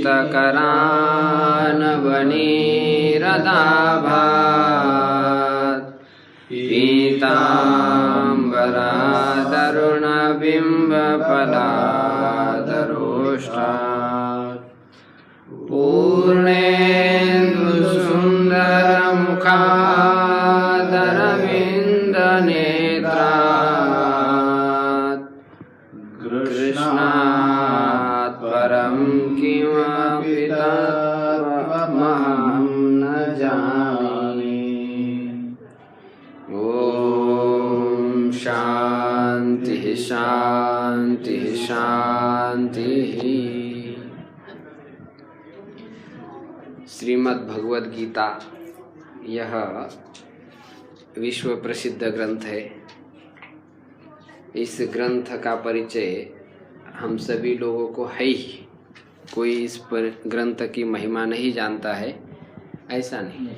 क्लिष्टकरान् वनीरदाभात् पीताम्बरादरुणबिम्बफलादरोष्टात् पूर्णेन्दुसुन्दरमुखादरविन्दनेत्रात् कृष्णात् परं किमपि तत्त्वमहं न जाने। ॐ शान्तिः शान्तिः शान्तिः। श्रीमद् भगवद गीता यह विश्व प्रसिद्ध ग्रंथ है। इस ग्रंथ का परिचय हम सभी लोगों को है ही। कोई इस पर ग्रंथ की महिमा नहीं जानता है, ऐसा नहीं।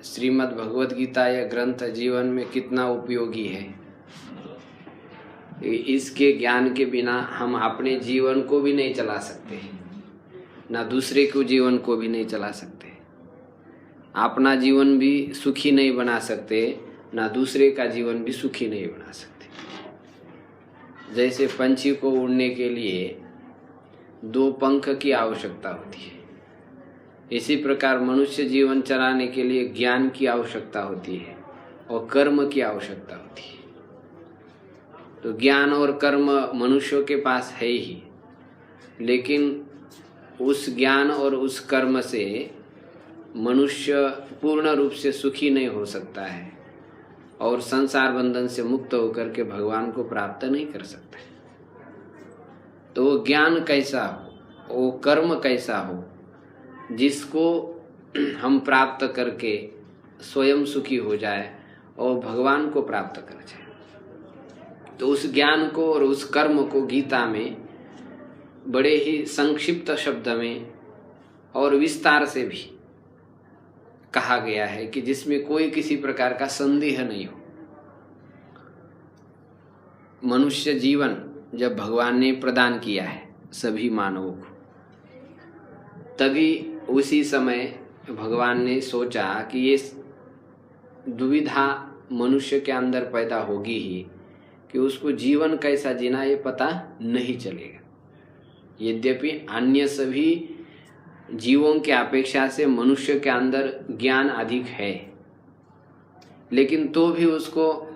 श्रीमद् भगवद गीता यह ग्रंथ जीवन में कितना उपयोगी है, इसके ज्ञान के बिना हम अपने जीवन को भी नहीं चला सकते, ना दूसरे को जीवन को भी नहीं चला सकते। अपना जीवन भी सुखी नहीं बना सकते, ना दूसरे का जीवन भी सुखी नहीं बना सकते। जैसे पंछी को उड़ने के लिए 2 पंख की आवश्यकता होती है, इसी प्रकार मनुष्य जीवन चलाने के लिए ज्ञान की आवश्यकता होती है और कर्म की आवश्यकता होती है। तो ज्ञान और कर्म मनुष्यों के पास है ही, लेकिन उस ज्ञान और उस कर्म से मनुष्य पूर्ण रूप से सुखी नहीं हो सकता है और संसार बंधन से मुक्त होकर के भगवान को प्राप्त नहीं कर सकता। तो वो ज्ञान कैसा हो, वो कर्म कैसा हो, जिसको हम प्राप्त करके स्वयं सुखी हो जाए और भगवान को प्राप्त कर जाए। तो उस ज्ञान को और उस कर्म को गीता में बड़े ही संक्षिप्त शब्द में और विस्तार से भी कहा गया है कि जिसमें कोई किसी प्रकार का संदेह नहीं हो। मनुष्य जीवन जब भगवान ने प्रदान किया है सभी मानवों को, तभी उसी समय भगवान ने सोचा कि ये दुविधा मनुष्य के अंदर पैदा होगी ही कि उसको जीवन कैसा जीना ये पता नहीं चलेगा। यद्यपि अन्य सभी जीवों की अपेक्षा से मनुष्य के अंदर ज्ञान अधिक है, लेकिन तो भी उसको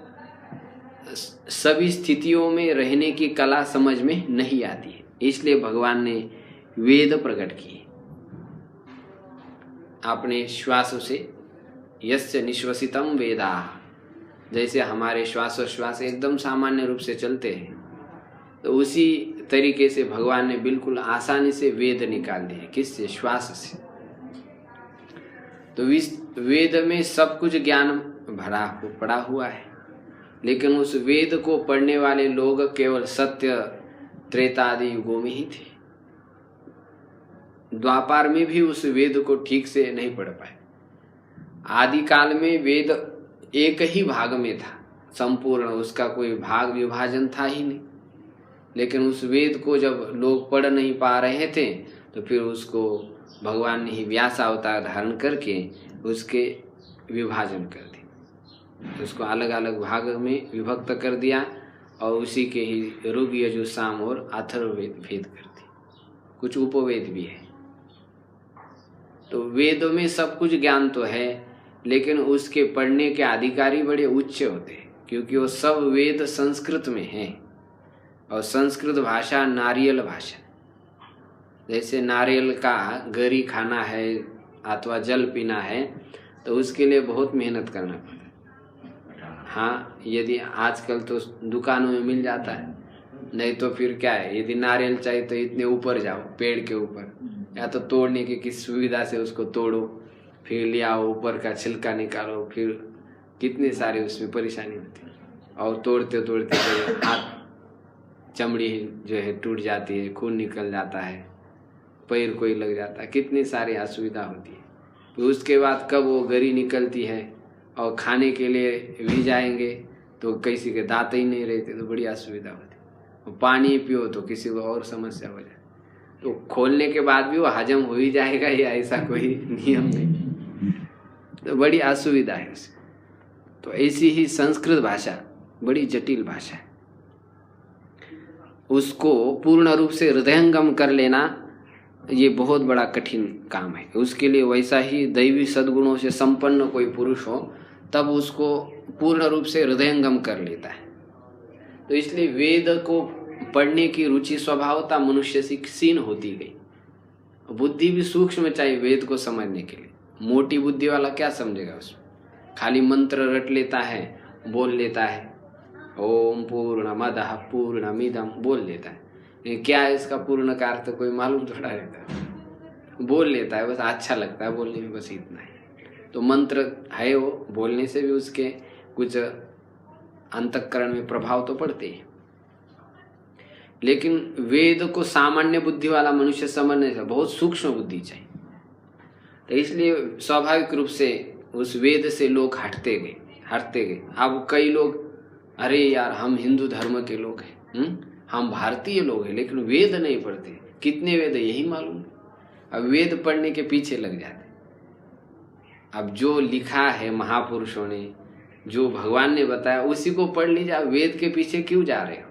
सभी स्थितियों में रहने की कला समझ में नहीं आती है। इसलिए भगवान ने वेद प्रकट किए। आपने श्वास से यस्य निश्वसितम वेदाः, जैसे हमारे श्वासोश्वास एकदम सामान्य रूप से चलते हैं, तो उसी तरीके से भगवान ने बिल्कुल आसानी से वेद निकाल दिए। किससे? श्वास से। तो वेद में सब कुछ ज्ञान भरा पड़ा हुआ है, लेकिन उस वेद को पढ़ने वाले लोग केवल सत्य त्रेता आदि युगों में ही थे। द्वापर में भी उस वेद को ठीक से नहीं पढ़ पाए। आदि काल में वेद एक ही भाग में था संपूर्ण, उसका कोई भाग विभाजन था ही नहीं। लेकिन उस वेद को जब लोग पढ़ नहीं पा रहे थे, तो फिर उसको भगवान ने ही व्यास अवतार धारण करके उसके विभाजन कर दिया, उसको अलग अलग भाग में विभक्त कर दिया और उसी के ही ऋग यजु साम और अथर्ववेद भेद कर दिए। कुछ उपवेद भी है। तो वेदों में सब कुछ ज्ञान तो है, लेकिन उसके पढ़ने के अधिकारी बड़े उच्च होते हैं, क्योंकि वो सब वेद संस्कृत में हैं और संस्कृत भाषा नारियल भाषा। जैसे नारियल का गरी खाना है अथवा जल पीना है, तो उसके लिए बहुत मेहनत करना पड़ता है। हाँ, यदि आजकल तो दुकानों में मिल जाता है, नहीं तो फिर क्या है, यदि नारियल चाहिए तो इतने ऊपर जाओ पेड़ के ऊपर, या तो तोड़ने की किस सुविधा से उसको तोड़ो, फिर ले आओ, ऊपर का छिलका निकालो, फिर कितनी सारी उसमें परेशानी होती है। और तोड़ते तोड़ते हाथ चमड़ी जो है टूट जाती है, खून निकल जाता है, पैर कोई लग जाता है, कितनी सारी असुविधा होती है। फिर उसके बाद कब वो गरी निकलती है और खाने के लिए भी जाएंगे तो किसी के दांत ही नहीं रहते, तो बड़ी असुविधा होती है। पानी पियो तो किसी को और समस्या हो जाए। तो खोलने के बाद भी वो हजम हो ही जाएगा, या ऐसा कोई नियम नहीं। तो बड़ी असुविधा है उसे। तो ऐसी ही संस्कृत भाषा बड़ी जटिल भाषा है, उसको पूर्ण रूप से हृदयंगम कर लेना ये बहुत बड़ा कठिन काम है। उसके लिए वैसा ही दैवी सद्गुणों से संपन्न कोई पुरुष हो तब उसको पूर्ण रूप से हृदयंगम कर लेता है। तो इसलिए वेद को पढ़ने की रुचि स्वभावता मनुष्य से क्षीण होती गई। बुद्धि भी सूक्ष्म चाहिए वेद को समझने के लिए। मोटी बुद्धि वाला क्या समझेगा उसमें? खाली मंत्र रट लेता है, बोल लेता है, ओम पूर्णमदः पूर्णमिदं बोल लेता है। क्या है इसका पूर्ण का अर्थ कोई मालूम थोड़ा रहता है, बोल लेता है, बस अच्छा लगता है बोलने में, बस इतना है। तो मंत्र है, वो बोलने से भी उसके कुछ अंतःकरण में प्रभाव तो पड़ते हैं। लेकिन वेद को सामान्य बुद्धि वाला मनुष्य समझने से बहुत सूक्ष्म बुद्धि चाहिए। तो इसलिए स्वाभाविक रूप से उस वेद से लोग हटते गए। अब कई लोग, अरे यार हम हिंदू धर्म के लोग हैं, हम भारतीय लोग हैं, लेकिन वेद नहीं पढ़ते। कितने वेद है यही मालूम। अब वेद पढ़ने के पीछे लग जाते। अब जो लिखा है महापुरुषों ने, जो भगवान ने बताया उसी को पढ़ लीजिए। वेद के पीछे क्यों जा रहे हो?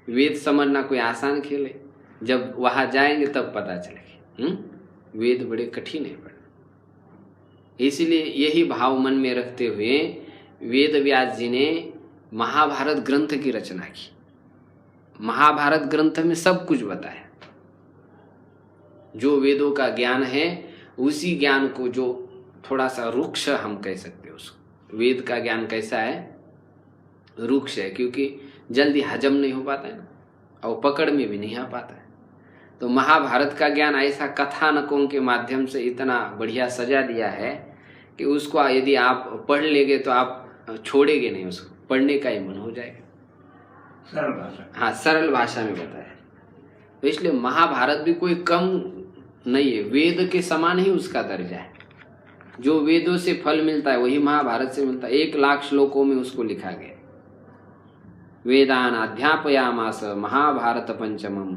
वेद समझना कोई आसान खेल है? जब वहां जाएंगे तब पता चलेगा। वेद बड़े कठिन है पढ़ना। इसीलिए यही भाव मन में रखते हुए वेद व्यास जी ने महाभारत ग्रंथ की रचना की। महाभारत ग्रंथ में सब कुछ बताया। जो वेदों का ज्ञान है उसी ज्ञान को, जो थोड़ा सा रुक्ष हम कह सकते हैं उसको। वेद का ज्ञान कैसा है? रुक्ष है, क्योंकि जल्दी हजम नहीं हो पाता है ना, और पकड़ में भी नहीं आ पाता है। तो महाभारत का ज्ञान ऐसा कथानकों के माध्यम से इतना बढ़िया सजा दिया है कि उसको यदि आप पढ़ लेंगे तो आप छोड़ेंगे नहीं, उसको पढ़ने का ही मन हो जाएगा। सरल भाषा, हाँ, सरल भाषा में बताया। तो इसलिए महाभारत भी कोई कम नहीं है, वेद के समान ही उसका दर्जा है। जो वेदों से फल मिलता है वही महाभारत से मिलता है। 1,00,000 श्लोकों में उसको लिखा गया। वेदान अध्यापयामास महाभारत पंचमम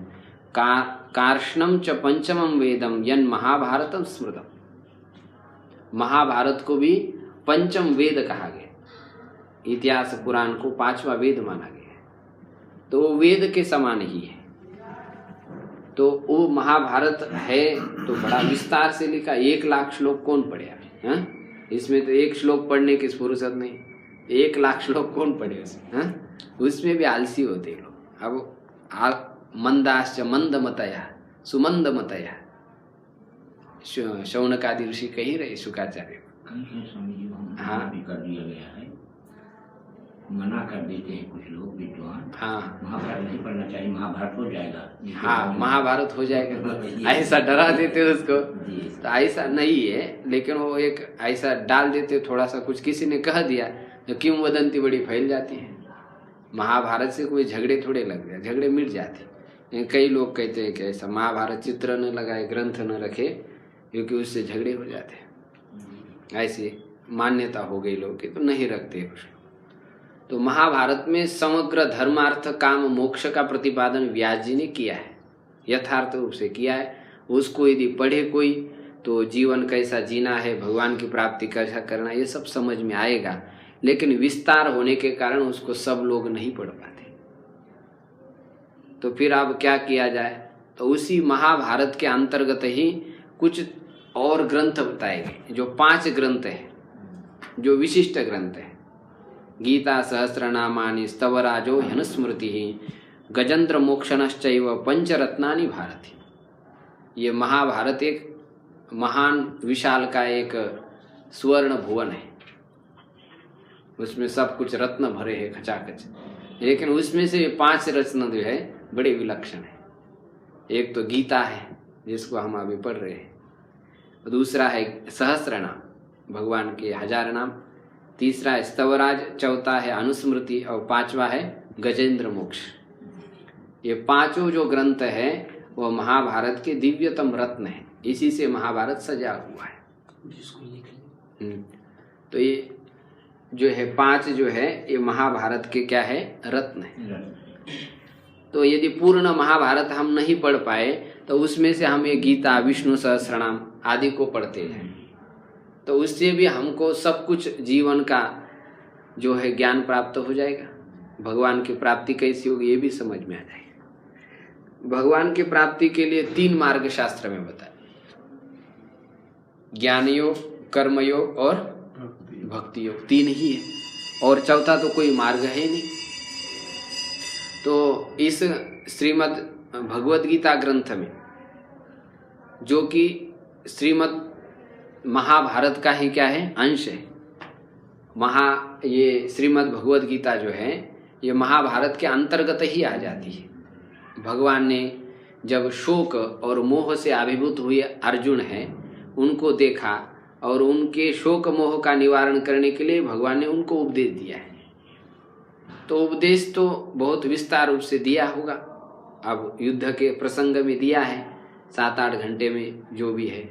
कार्ष्णम च पंचमम वेदम यन महाभारतम स्मृतम। महाभारत को भी पंचम वेद कहा गया। इतिहास पुराण को 5वां वेद माना गया है। तो वो वेद के समान ही है। तो वो महाभारत है तो बड़ा विस्तार से लिखा। 1,00,000 श्लोक कौन पढ़े अभी? हाँ, इसमें तो एक श्लोक पढ़ने की फुर्सत नहीं। 1,00,000 श्लोक कौन पढ़े उसमें? हाँ, उसमें भी आलसी होते लोग। अब मंदाश्च मंदमतया सुमंदमतया, शौनकादि ऋषि कही रहे शुकाचार्य। हाँ, कर दिया गया है, मना कर देते हैं कुछ लोग विद्वान। हाँ, महाभारत नहीं पढ़ना चाहिए, महाभारत हो जाएगा। हाँ, महाभारत हो जाएगा ऐसा डरा देते उसको। तो ऐसा नहीं है, लेकिन वो एक ऐसा डाल देते थोड़ा सा, कुछ किसी ने कह दिया तो किंवदंती बड़ी फैल जाती है। महाभारत से कोई झगड़े थोड़े लग गए, झगड़े मिट जाते। कई लोग कहते हैं कि ऐसा महाभारत चित्र न लगाए, ग्रंथ न रखे, क्योंकि उससे झगड़े हो जाते हैं। ऐसी मान्यता हो गई लोग की, तो नहीं रखते कुछ। तो महाभारत में समग्र धर्मार्थ काम मोक्ष का प्रतिपादन व्यास जी ने किया है, यथार्थ रूप से किया है। उसको यदि पढ़े कोई तो जीवन कैसा जीना है, भगवान की प्राप्ति कैसा करना, ये सब समझ में आएगा। लेकिन विस्तार होने के कारण उसको सब लोग नहीं पढ़ पाते। तो फिर अब क्या किया जाए? तो उसी महाभारत के अंतर्गत ही कुछ और ग्रंथ बताए गए, जो 5 ग्रंथ हैं, जो विशिष्ट ग्रंथ हैं। गीता सहस्रनामानि स्तवराजो ह्यनुस्मृति गजेंद्र मोक्षणश्चैव पंचरत्नानि भारती। ये महाभारत एक महान विशाल का एक स्वर्ण भुवन है। उसमें सब कुछ रत्न भरे हैं खचाखच। लेकिन उसमें से 5 रत्न जो है बड़े विलक्षण है। एक तो गीता है जिसको हम अभी पढ़ रहे हैं, दूसरा है सहस्रनाम, भगवान के 1000 नाम, तीसरा है स्तवराज, चौथा है अनुस्मृति और 5वां है गजेंद्र मोक्ष। ये 5 जो ग्रंथ है वो महाभारत के दिव्यतम रत्न है। इसी से महाभारत सजा हुआ है। तो ये जो है 5 जो है ये महाभारत के क्या है? रत्न है। तो यदि पूर्ण महाभारत हम नहीं पढ़ पाए तो उसमें से हम ये गीता, विष्णु सहस्त्रनाम आदि को पढ़ते हैं, तो उससे भी हमको सब कुछ जीवन का जो है ज्ञान प्राप्त हो जाएगा। भगवान की प्राप्ति कैसी होगी ये भी समझ में आ जाएगा। भगवान की प्राप्ति के लिए 3 मार्ग शास्त्र में बताया, ज्ञान योग, कर्मयोग और भक्ति योग, 3 ही है, और चौथा तो कोई मार्ग है ही नहीं। तो इस श्रीमद् भगवद गीता ग्रंथ में, जो कि श्रीमद् महाभारत का ही क्या है, अंश है, ये श्रीमद् भगवद गीता जो है ये महाभारत के अंतर्गत ही आ जाती है। भगवान ने जब शोक और मोह से अभिभूत हुए अर्जुन हैं उनको देखा और उनके शोक मोह का निवारण करने के लिए भगवान ने उनको उपदेश दिया है। तो उपदेश तो बहुत विस्तार रूप से दिया होगा, अब युद्ध के प्रसंग में दिया है 7-8 घंटे में जो भी है।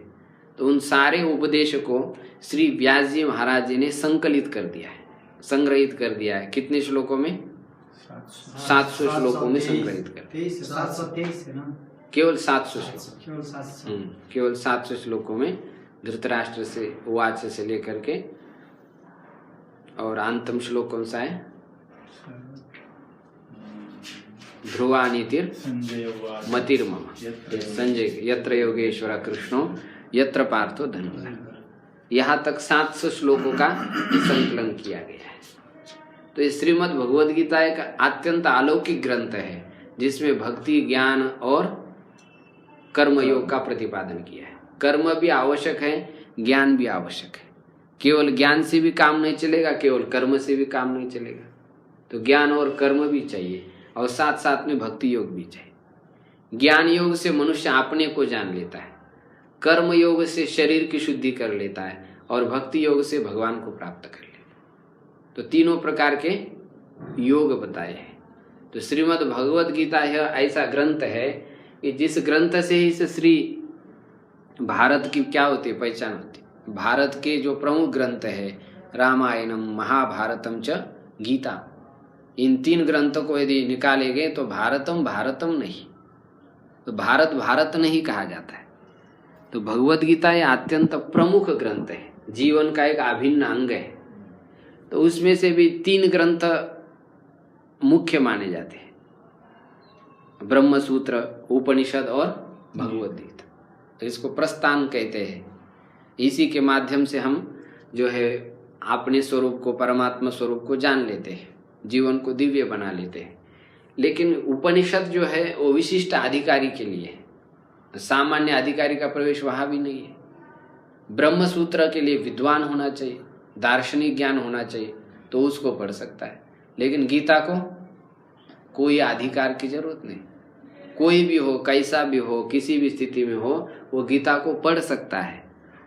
तो उन सारे उपदेश को श्री व्यास जी महाराज जी ने संकलित कर दिया है, संग्रहित कर दिया है। कितने श्लोकों में? 700 श्लोकों में संग्रहित कर दिया। केवल 700 श्लोक, केवल 700 श्लोकों में धृतराष्ट्र से उवाच से लेकर के, और अंतिम श्लोक कौन सा है? ध्रुवा नीतिर मतिर्मम संजय यत्र योगेश्वर कृष्णो यत्र पार्थो धनुर्धर। यहाँ तक 700 श्लोकों का संकलन किया गया है। तो ये श्रीमद् भगवद गीता एक अत्यंत अलौकिक ग्रंथ है जिसमें भक्ति, ज्ञान और कर्म योग का प्रतिपादन किया है। कर्म भी आवश्यक है, ज्ञान भी आवश्यक है। केवल ज्ञान से भी काम नहीं चलेगा, केवल कर्म से भी काम नहीं चलेगा। तो ज्ञान और कर्म भी चाहिए और साथ साथ में भक्ति योग भी चाहिए। ज्ञान योग से मनुष्य अपने को जान लेता है, कर्म योग से शरीर की शुद्धि कर लेता है और भक्ति योग से भगवान को प्राप्त कर लेता है। तो तीनों प्रकार के योग बताए हैं। तो श्रीमद् भगवद गीता यह ऐसा ग्रंथ है कि जिस ग्रंथ से ही से श्री भारत की क्या होती है, पहचान होती है। भारत के जो प्रमुख ग्रंथ है रामायणम, महाभारतम च गीता, इन 3 ग्रंथों को यदि निकाले गए तो भारतम भारतम नहीं, तो भारत भारत नहीं कहा जाता है। तो भगवद गीता ये अत्यंत प्रमुख ग्रंथ है, जीवन का एक अभिन्न अंग है। तो उसमें से भी 3 ग्रंथ मुख्य माने जाते हैं, ब्रह्म सूत्र, उपनिषद और भगवद गीता। तो इसको प्रस्थान कहते हैं। इसी के माध्यम से हम जो है अपने स्वरूप को, परमात्मा स्वरूप को जान लेते हैं, जीवन को दिव्य बना लेते हैं। लेकिन उपनिषद जो है वो विशिष्ट अधिकारी के लिए है, सामान्य अधिकारी का प्रवेश वहाँ भी नहीं है। ब्रह्म सूत्र के लिए विद्वान होना चाहिए, दार्शनिक ज्ञान होना चाहिए, तो उसको पढ़ सकता है। लेकिन गीता को कोई अधिकार की जरूरत नहीं, कोई भी हो, कैसा भी हो, किसी भी स्थिति में हो, वो गीता को पढ़ सकता है।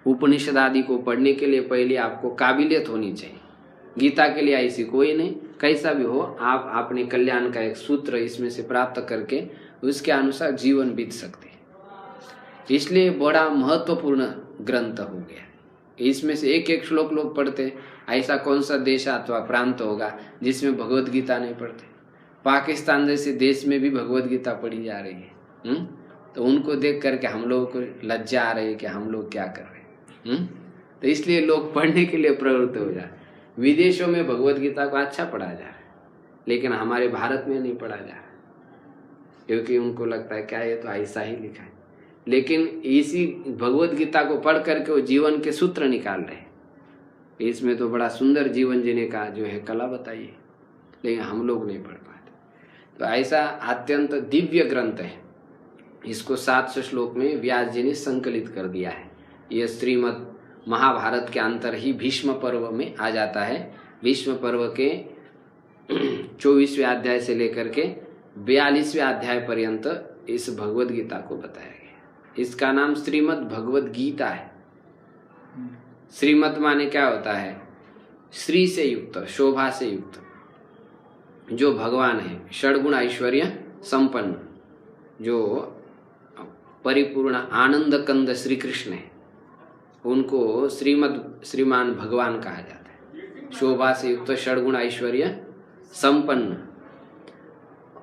उपनिषद आदि को पढ़ने के लिए पहले आपको काबिलियत होनी चाहिए। गीता के लिए ऐसी कोई नहीं, कैसा भी हो, आप अपने कल्याण का एक सूत्र इसमें से प्राप्त करके उसके अनुसार जीवन बीत सकते हैं। इसलिए बड़ा महत्वपूर्ण ग्रंथ हो गया। इसमें से एक एक श्लोक लोग पढ़ते। ऐसा कौन सा देश अथवा प्रांत होगा जिसमें भगवद गीता नहीं पढ़ते? पाकिस्तान जैसे देश में भी भगवद गीता पढ़ी जा रही है। तो उनको देख करके हम लोगों को लज्जा आ रही है कि हम लोग क्या कर रहे हैं। तो इसलिए लोग पढ़ने के लिए प्रवृत्त हो जाए। विदेशों में भगवद गीता को अच्छा पढ़ा जा रहा है, लेकिन हमारे भारत में नहीं पढ़ा जा रहा, क्योंकि उनको लगता है क्या ये तो ऐसा ही लिखा है। लेकिन इसी भगवद गीता को पढ़ करके वो जीवन के सूत्र निकाल रहे हैं। इसमें तो बड़ा सुंदर जीवन जीने का जो है कला बताइए, लेकिन हम लोग नहीं पढ़ पाते। तो ऐसा अत्यंत दिव्य ग्रंथ है। इसको 700 श्लोक में व्यास जी ने संकलित कर दिया है। यह श्रीमद् महाभारत के अंतर ही भीष्म पर्व में आ जाता है। भीष्म पर्व के 24वें अध्याय से लेकर के 42वें अध्याय पर्यंत इस भगवद गीता को बताया गया। इसका नाम श्रीमद् भगवद गीता है। श्रीमद् माने क्या होता है? श्री से युक्त, शोभा से युक्त। जो भगवान है षड्गुण ऐश्वर्य संपन्न, जो परिपूर्ण आनंद कंद श्री कृष्ण है, उनको श्रीमान भगवान कहा जाता है। शोभा से युक्त, षड्गुण ऐश्वर्य संपन्न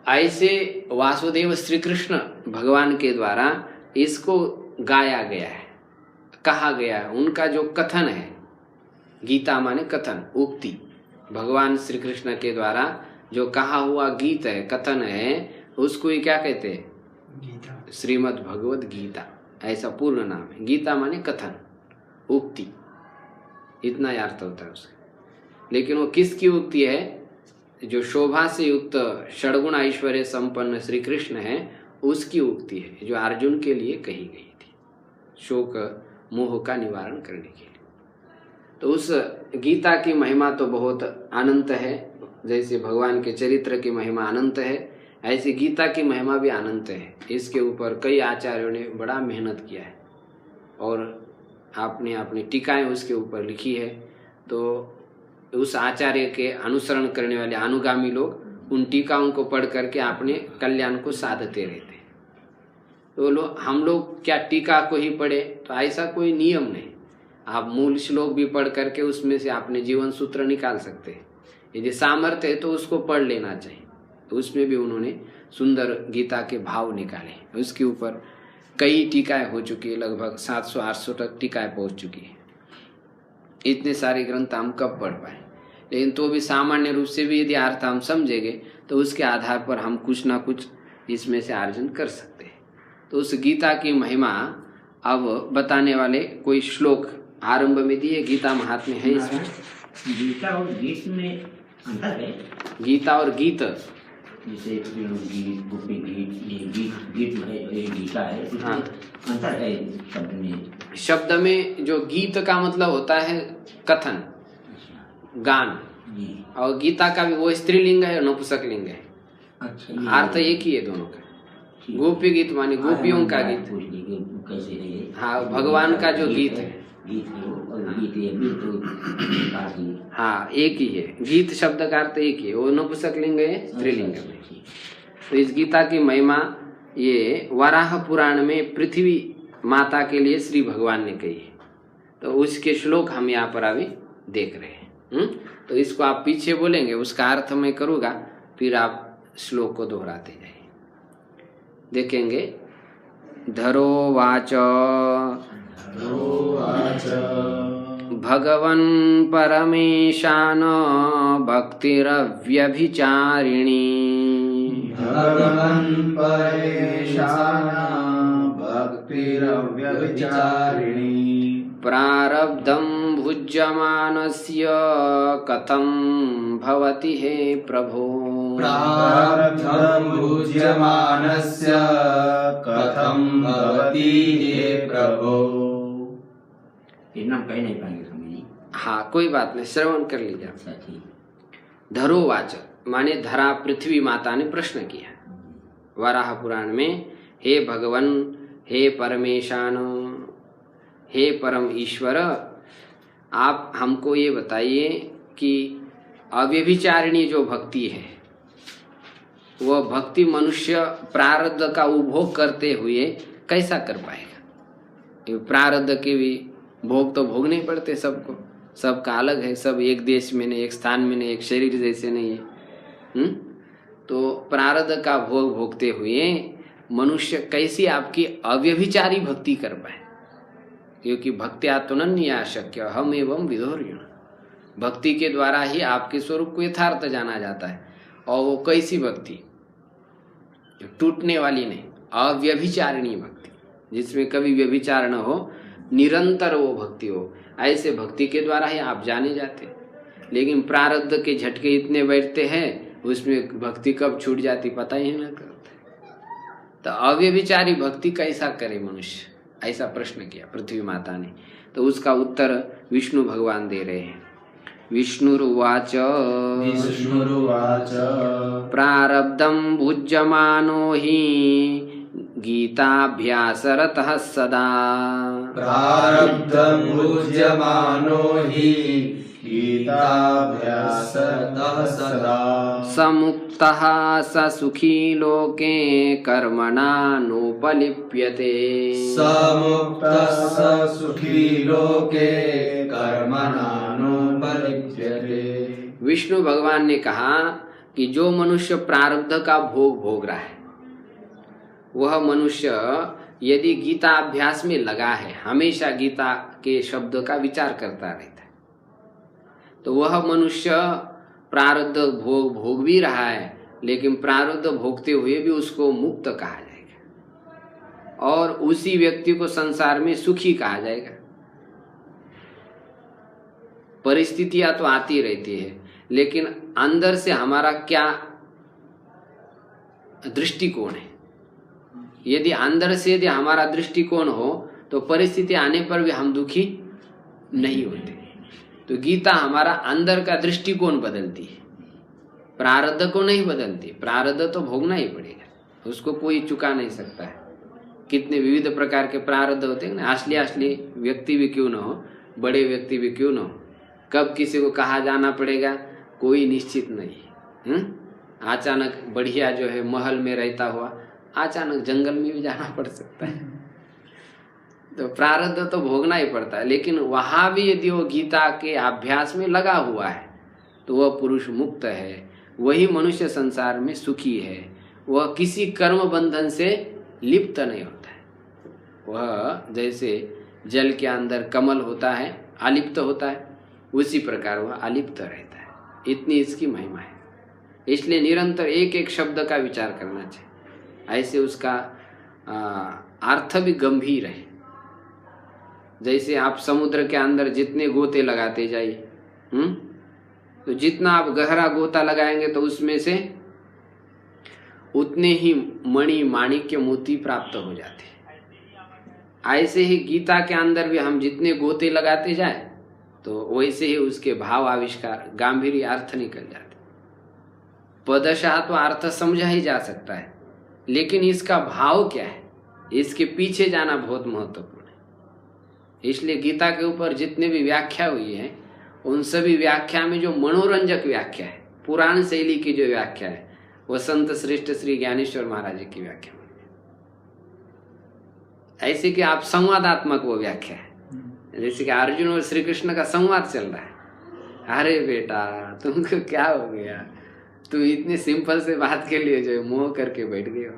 ऐसे वासुदेव श्री कृष्ण भगवान के द्वारा इसको गाया गया है, कहा गया है। उनका जो कथन है, गीता माने कथन, उक्ति, भगवान श्री कृष्ण के द्वारा जो कहा हुआ गीत है, कथन है, उसको ही क्या कहते हैं? गीता। श्रीमद् भगवद गीता ऐसा पूर्ण नाम है। गीता माने कथन, उक्ति, इतना ही अर्थ होता है उसका। लेकिन वो किसकी उक्ति है? जो शोभा से युक्त षड्गुण ऐश्वर्य संपन्न श्री कृष्ण है, उसकी उक्ति है, जो अर्जुन के लिए कही गई थी, शोक मोह का निवारण करने के लिए। तो उस गीता की महिमा तो बहुत अनंत है। जैसे भगवान के चरित्र की महिमा अनंत है, ऐसी गीता की महिमा भी अनंत है। इसके ऊपर कई आचार्यों ने बड़ा मेहनत किया है और आपने अपनी टीकाएं उसके ऊपर लिखी है। तो उस आचार्य के अनुसरण करने वाले अनुगामी लोग उन टीकाओं को पढ़ करके अपने कल्याण को साधते रहते हैं। तो हम लोग क्या टीका को ही पढ़े? तो ऐसा कोई नियम नहीं। आप मूल श्लोक भी पढ़ करके उसमें से आपने जीवन सूत्र निकाल सकते हैं। यदि सामर्थ्य है तो उसको पढ़ लेना चाहिए। तो उसमें भी उन्होंने सुंदर गीता के भाव निकाले। उसके ऊपर कई टीकाएं हो चुकी है, लगभग 700-800 तक टीकाएं पहुंच चुकी है। इतने सारे ग्रंथ हम कब पढ़ पाए? लेकिन तो भी सामान्य रूप से भी यदि अर्थ हम समझेंगे तो उसके आधार पर हम कुछ ना कुछ इसमें से अर्जन कर सकते हैं। तो उस गीता की महिमा अब बताने वाले कोई श्लोक आरंभ में दिए। गीता महात्म्य है इसमें। गीता और गीत में अंतर है। गीता और गीत, जैसे गीत, गोपी गीत, ये गीत है, ये गीता है, हाँ, अंतर है शब्द में। शब्द में जो गीत का मतलब होता है कथन, गान, और गीता का भी वो स्त्रीलिंग है और नपुंसकलिंग है। अच्छा, अर्थ एक ही है दोनों का। गोपी गीत माने गोपियों का गीत। कैसे है? हाँ, भगवान का जो गीत है, हाँ एक ही है। गीत शब्द का अर्थ एक ही है, वो नपुंसकलिंग है, स्त्रीलिंग में। तो इस गीता की महिमा ये वराह पुराण में पृथ्वी माता के लिए श्री भगवान ने कही है। तो उसके श्लोक हम यहाँ पर अभी देख रहे हैं। तो इसको आप पीछे बोलेंगे, उसका अर्थ मैं करूँगा, फिर आप श्लोक को दोहराते जाइए। देखेंगे। धरो वाच भगवन् परमेशान भक्तिरव्यभिचारिणी, भगवन् परमेशान भक्तिरव्यभिचारिणी, प्रारब्धं भुज्यमानस्य कथं भवति हे प्रभो, प्रारब्धं भुज्यमानस्य कथं भवति हे प्रभो। ये नाम कह नहीं पाएंगे समझिए। हाँ कोई बात नहीं, श्रवण कर लीजिए। अच्छा ठीक। धरोवाच माने धरा पृथ्वी माता ने प्रश्न किया वराह पुराण में, हे भगवन, हे परमेशान, हे परम ईश्वर, आप हमको ये बताइए कि अव्यभिचारिणी जो भक्ति है, वह भक्ति मनुष्य प्रारब्ध का उपभोग करते हुए कैसा कर पाएगा? प्रारब्ध के भी भोग तो भोगने पड़ते सबको, सबका अलग है, सब एक देश में नहीं, एक स्थान में नहीं, एक शरीर जैसे नहीं है। तो प्रारब्ध का भोग भोगते हुए मनुष्य कैसी आपकी अव्यभिचारी भक्ति कर पाए? क्योंकि भक्त्या तुनन्या शक्य हम एवं विदुर्युण, भक्ति के द्वारा ही आपके स्वरूप को यथार्थ जाना जाता है। और वो कैसी भक्ति? टूटने वाली नहीं, अव्यभिचारिणी भक्ति, जिसमें कभी व्यभिचार न हो, निरंतर वो भक्ति हो। ऐसे भक्ति के द्वारा ही आप जाने जाते। लेकिन प्रारब्ध के झटके इतने बैठते हैं, उसमें भक्ति कब छूट जाती पता ही नहीं करता। तो अव्यभिचारी भक्ति कैसा करे मनुष्य? ऐसा प्रश्न किया पृथ्वी माता ने। तो उसका उत्तर विष्णु भगवान दे रहे हैं। विष्णुरुवाच प्रारब्धं भुज्यमानो हि गीताभ्यासरतः सदा, प्रारब्धं भुज्यमानो हि गीताभ्यासरतः सदा, समुक्तः स सुखी लोके कर्मणा नोपलिप्यते, समुक्तः स सुखी लोके कर्मणा नोपलिप्यते। विष्णु भगवान ने कहा, कि जो मनुष्य प्रारब्ध का भोग भोग रहा है, वह मनुष्य यदि गीता अभ्यास में लगा है, हमेशा गीता के शब्द का विचार करता रहता है, तो वह मनुष्य प्रारब्ध भोग भोग भी रहा है, लेकिन प्रारब्ध भोगते हुए भी उसको मुक्त कहा जाएगा और उसी व्यक्ति को संसार में सुखी कहा जाएगा। परिस्थितियां तो आती रहती है, लेकिन अंदर से हमारा क्या दृष्टिकोण है। यदि अंदर से यदि हमारा दृष्टिकोण हो तो परिस्थिति आने पर भी हम दुखी नहीं होते। तो गीता हमारा अंदर का दृष्टिकोण बदलती है, प्रारब्ध को नहीं बदलती। प्रारब्ध तो भोगना ही पड़ेगा, उसको कोई चुका नहीं सकता है। कितने विविध प्रकार के प्रारब्ध होते हैं ना, असली व्यक्ति भी क्यों ना हो, बड़े व्यक्ति भी क्यों ना हो, कब किसी को कहा जाना पड़ेगा कोई निश्चित नहीं। अचानक बढ़िया जो है महल में रहता हुआ अचानक जंगल में भी जाना पड़ सकता है। तो प्रारब्ध तो भोगना ही पड़ता है, लेकिन वहां भी यदि वो गीता के अभ्यास में लगा हुआ है तो वह पुरुष मुक्त है, वही मनुष्य संसार में सुखी है। वह किसी कर्म बंधन से लिप्त नहीं होता है। वह जैसे जल के अंदर कमल होता है, अलिप्त होता है, उसी प्रकार वह अलिप्त रहता है। इतनी इसकी महिमा है। इसलिए निरंतर एक एक शब्द का विचार करना चाहिए, ऐसे उसका अर्थ भी गंभीर है। जैसे आप समुद्र के अंदर जितने गोते लगाते जाइए, तो जितना आप गहरा गोता लगाएंगे तो उसमें से उतने ही मणि माणिक्य मोती प्राप्त हो जाते हैं। ऐसे ही गीता के अंदर भी हम जितने गोते लगाते जाए तो वैसे ही उसके भाव आविष्कार गांभीर्य अर्थ निकल जाते। पदशः तो अर्थ समझा ही जा सकता है, लेकिन इसका भाव क्या है, इसके पीछे जाना बहुत महत्वपूर्ण है। इसलिए गीता के ऊपर जितने भी व्याख्या हुई है, उन सभी व्याख्या में जो मनोरंजक व्याख्या है, पुराण शैली की जो व्याख्या है, वह संत श्रेष्ठ श्री ज्ञानेश्वर महाराज जी की व्याख्या है। ऐसे कि आप संवादात्मक वो व्याख्या है, जैसे कि अर्जुन और श्री कृष्ण का संवाद चल रहा है। अरे बेटा तुमको क्या हो गया, तुम इतने सिंपल से बात के लिए जो मोह करके बैठ गए हो,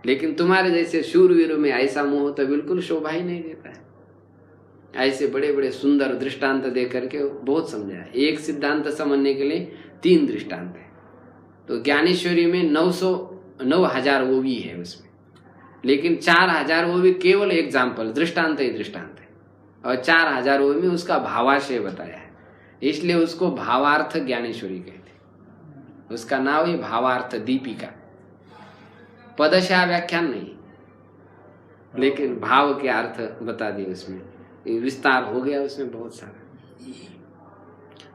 लेकिन तुम्हारे जैसे शूरवीरों में ऐसा मोह तो बिल्कुल शोभा ही नहीं देता है। ऐसे बड़े बड़े सुंदर दृष्टांत दे करके बहुत समझाया। एक सिद्धांत समझने के लिए 3 दृष्टांत है। तो ज्ञानेश्वरी में 9,000 वो भी है उसमें, लेकिन 4,000 वो भी केवल एग्जाम्पल दृष्टांत ही दृष्टांत है, और 4,000 वो में उसका भावाशय बताया है। इसलिए उसको भावार्थ ज्ञानेश्वरी कहते हैं। उसका नाम ही भावार्थ दीपिका। पदशः व्याख्यान नहीं, लेकिन भाव के अर्थ बता दिए उसमें, विस्तार हो गया उसमें बहुत सारा।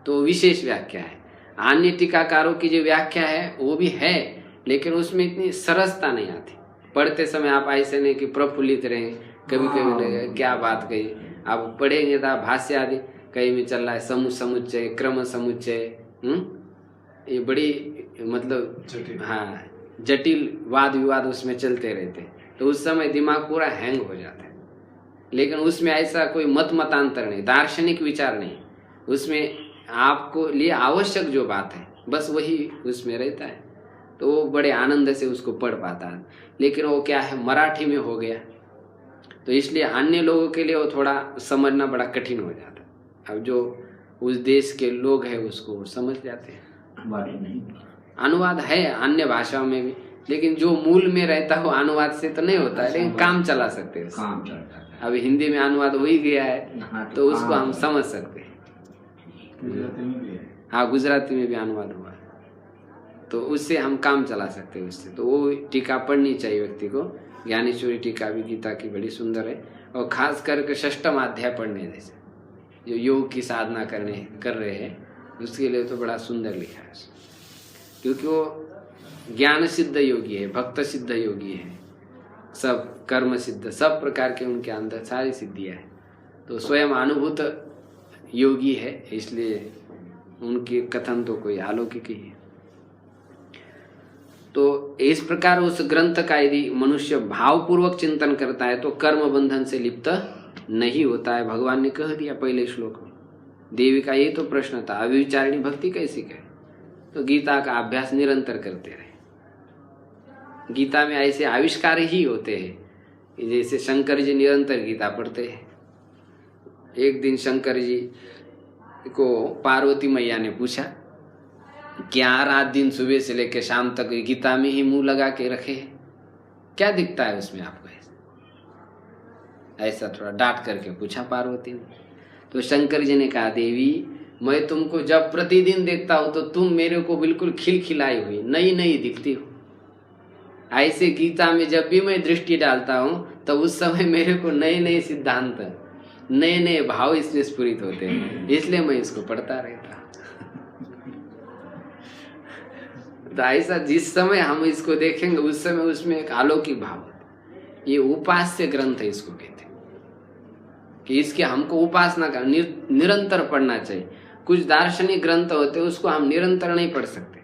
तो विशेष व्याख्या है। अन्य टीकाकारों की जो व्याख्या है वो भी है, लेकिन उसमें इतनी सरसता नहीं आती। पढ़ते समय आप ऐसे नहीं कि प्रफुल्लित रहे, कभी कभी लगे क्या बात कही। आप पढ़ेंगे तो भाष्य आदि कहीं में चल रहा है, समुच्चय क्रम समुच्चय, ये बड़ी मतलब हाँ जटिल वाद विवाद उसमें चलते रहते, तो उस समय दिमाग पूरा हैंग हो जाता है। लेकिन उसमें ऐसा कोई मतांतर नहीं, दार्शनिक विचार नहीं, उसमें आपको लिए आवश्यक जो बात है बस वही उसमें रहता है। तो वो बड़े आनंद से उसको पढ़ पाता है। लेकिन वो क्या है, मराठी में हो गया, तो इसलिए अन्य लोगों के लिए वो थोड़ा समझना बड़ा कठिन हो जाता है। अब जो उस देश के लोग हैं उसको समझ जाते हैं। अनुवाद है अन्य भाषाओं में भी, लेकिन जो मूल में रहता हो अनुवाद से तो नहीं होता है, लेकिन काम चला सकते हैं। काम चलता है। अब हिंदी में अनुवाद हो ही गया है तो उसको हम समझ सकते हैं। हाँ, गुजराती में भी अनुवाद हुआ है, तो उससे हम काम चला सकते हैं उससे। तो वो टीका पढ़नी चाहिए व्यक्ति को। ज्ञानेश्वरी टीका भी गीता की बड़ी सुंदर है, और खास करके 6ठम अध्याय पढ़ने जैसे जो योग की साधना कर रहे हैं उसके लिए तो बड़ा सुंदर लिखा है, क्योंकि वो ज्ञान सिद्ध योगी है, भक्त सिद्ध योगी है, सब कर्म सिद्ध, सब प्रकार के उनके अंदर सारी सिद्धियां है। तो स्वयं अनुभूत योगी है, इसलिए उनके कथन तो कोई अलौकिक ही है। तो इस प्रकार उस ग्रंथ का यदि मनुष्य भावपूर्वक चिंतन करता है तो कर्म बंधन से लिप्त नहीं होता है। भगवान ने कह दिया पहले श्लोक में। देवी का ये तो प्रश्न था, अविचारिणी भक्ति कैसी करे, तो गीता का अभ्यास निरंतर करते रहे। गीता में ऐसे आविष्कार ही होते हैं, जैसे शंकर जी निरंतर गीता पढ़ते हैं। एक दिन शंकर जी को पार्वती मैया ने पूछा, क्या रात दिन सुबह से लेकर शाम तक गीता में ही मुंह लगा के रखे हैं, क्या दिखता है उसमें आपको? ऐसा थोड़ा डांट करके पूछा पार्वती ने। तो शंकर जी ने कहा, देवी मैं तुमको जब प्रतिदिन देखता हूं तो तुम मेरे को बिल्कुल खिलखिलाई हुई नई नई दिखती हो। ऐसे गीता में जब भी मैं दृष्टि डालता हूं तो उस समय मेरे को नए नए सिद्धांत, नए नए भाव इसमें स्फुरित होते हैं, इसलिए मैं इसको पढ़ता रहता। तो ऐसा जिस समय हम इसको देखेंगे उस समय उसमें एक अलौकिक भाव होता। ये उपास्य ग्रंथ है, इसको कहते हैं कि इसके हमको उपासना कर निरंतर पढ़ना चाहिए। कुछ दार्शनिक ग्रंथ होते हैं उसको हम निरंतर नहीं पढ़ सकते,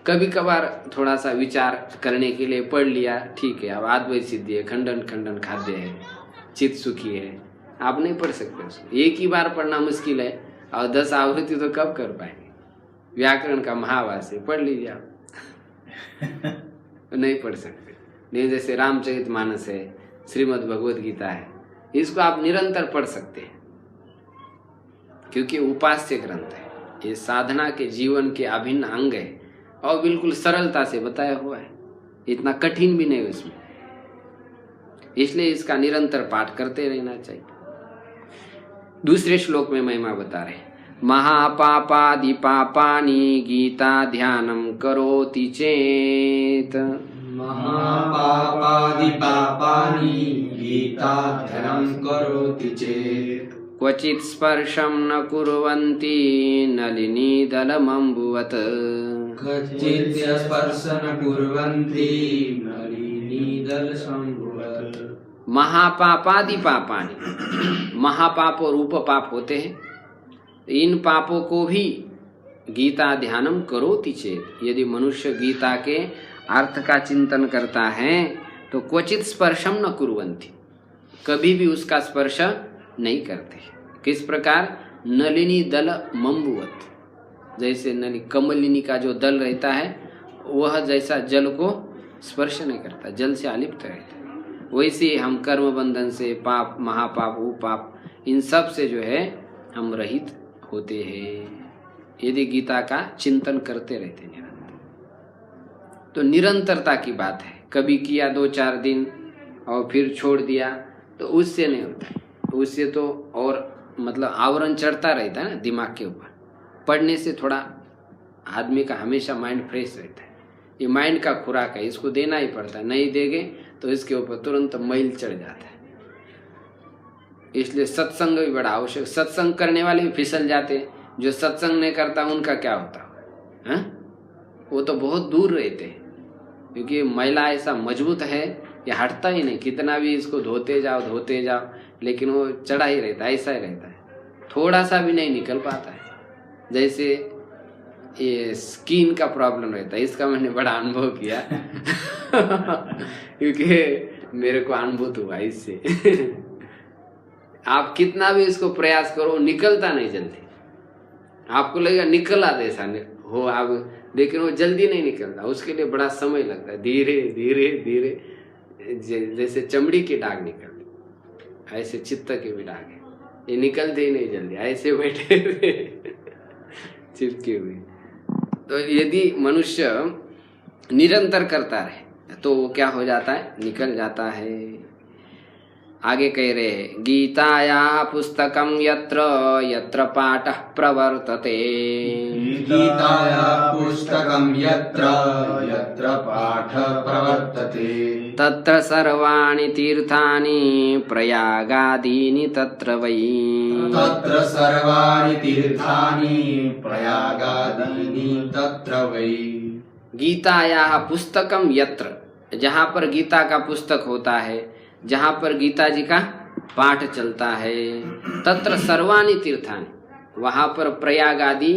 कभी कभार थोड़ा सा विचार करने के लिए पढ़ लिया, ठीक है। अब अद्वैत सिद्धि है, खंडन खंडन खाद्य है, चित्त सुखी है, आप नहीं पढ़ सकते उसको। एक ही बार पढ़ना मुश्किल है, और 10 आवृत्ति तो कब कर पाएंगे। व्याकरण का महावास्य पढ़ लीजिए आप नहीं पढ़ सकते। नहीं, जैसे रामचरितमानस है, श्रीमद् भगवद गीता है, इसको आप निरंतर पढ़ सकते हैं क्योंकि उपास्य ग्रंथ है। ये साधना के जीवन के अभिन्न अंग है और बिल्कुल सरलता से बताया हुआ है, इतना कठिन भी नहीं उसमें, इसलिए इसका निरंतर पाठ करते रहना चाहिए। दूसरे श्लोक में महिमा बता रहे, महापापादि पापानि गीता ध्यानम करोति चेत। महापापादि पापानि गीता ध्यानं करोति चेत् क्वचित् स्पर्शं न कुर्वन्ति नलिनी दलमम्बुवत्। क्वचित् स्पर्शन कुर्वन्ति नलिनी दलसंभुवत्। महापापादि पापानि, महापाप और उपपाप होते हैं, इन पापों को भी गीता ध्यानम करोति चेत, यदि मनुष्य गीता के अर्थ का चिंतन करता है तो क्वचित स्पर्शम न कुर्वन्ति, कभी भी उसका स्पर्श नहीं करते। किस प्रकार? नलिनी दल मंबुवत, जैसे नली कमलिनी का जो दल रहता है वह जैसा जल को स्पर्श नहीं करता, जल से अलिप्त रहता है, वैसे हम कर्म बंधन से, पाप, महापाप, उपाप, इन सब से जो है हम रहित होते हैं यदि गीता का चिंतन करते रहते निरंतर। तो निरंतरता की बात है, कभी किया 2-4 दिन और फिर छोड़ दिया तो उससे नहीं होता। उससे तो और मतलब आवरण चढ़ता रहता है ना दिमाग के ऊपर। पढ़ने से थोड़ा आदमी का हमेशा माइंड फ्रेश रहता है। ये माइंड का खुराक है, इसको देना ही पड़ता है, नहीं देंगे तो इसके ऊपर तुरंत मैल चढ़ जाता है। इसलिए सत्संग भी बड़ा आवश्यक। सत्संग करने वाले भी फिसल जाते हैं, जो सत्संग नहीं करता उनका क्या होता है? वो तो बहुत दूर रहते हैं, क्योंकि मैला ऐसा मजबूत है ये हटता ही नहीं, कितना भी इसको धोते जाओ लेकिन वो चढ़ा ही रहता है, ऐसा ही रहता है, थोड़ा सा भी नहीं निकल पाता है। जैसे ये स्किन का प्रॉब्लम रहता है, इसका मैंने बड़ा अनुभव किया क्योंकि मेरे को अनुभूत हुआ इससे आप कितना भी इसको प्रयास करो निकलता नहीं जल्दी, आपको लगेगा निकला जैसा हो आप, लेकिन वो जल्दी नहीं निकलता, उसके लिए बड़ा समय लगता है, धीरे धीरे धीरे, जैसे चमड़ी के दाग निकलते ऐसे चित्त के भी दाग है, ये निकलते ही नहीं जल्दी, ऐसे बैठे हुए चिपके हुए। तो यदि मनुष्य निरंतर करता रहे तो वो क्या हो जाता है? निकल जाता है। आगे कह रहे हैं, गीताया पुस्तकम यत्र यत्र पाठः प्रवर्तते। गीताया पुस्तकम यत्र यत्र पाठः प्रवर्तते। तत्र सर्वाणि तीर्थानि प्रयागादीनि तत्र वै। तत्र सर्वाणि तीर्थानि प्रयागादीनि तत्र वै। गीताया पुस्तकम यत्र, जहाँ पर गीता का पुस्तक होता है, जहाँ पर गीता जी का पाठ चलता है, तत्र सर्वाणि तीर्थानि, वहाँ पर प्रयाग आदि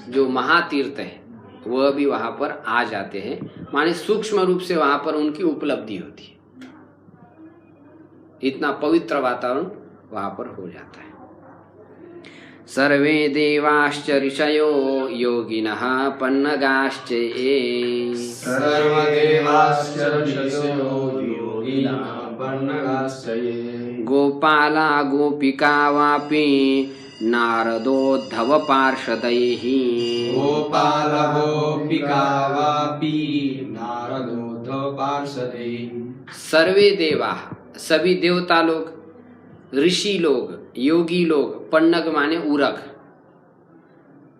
जो महातीर्थ है वह भी वहाँ पर आ जाते हैं, माने सूक्ष्म रूप से वहाँ पर उनकी उपलब्धि होती है, इतना पवित्र वातावरण वहाँ पर हो जाता है। सर्वे देवाश्च ऋषयो योगिनः पन्नगाश्च ये। सर्वदेवाश्च ऋषयो योगिनः पन्नगाश्च ये। गोपाला गोपिका वापि नारदोद्धव पार्षदैः। गोपाल गोपिका वापि नारदोद्धव पार्षदैः। सर्वे देवा, सभी देवता लोग, ऋषि लोग, योगी लोग, पन्नग माने उरग,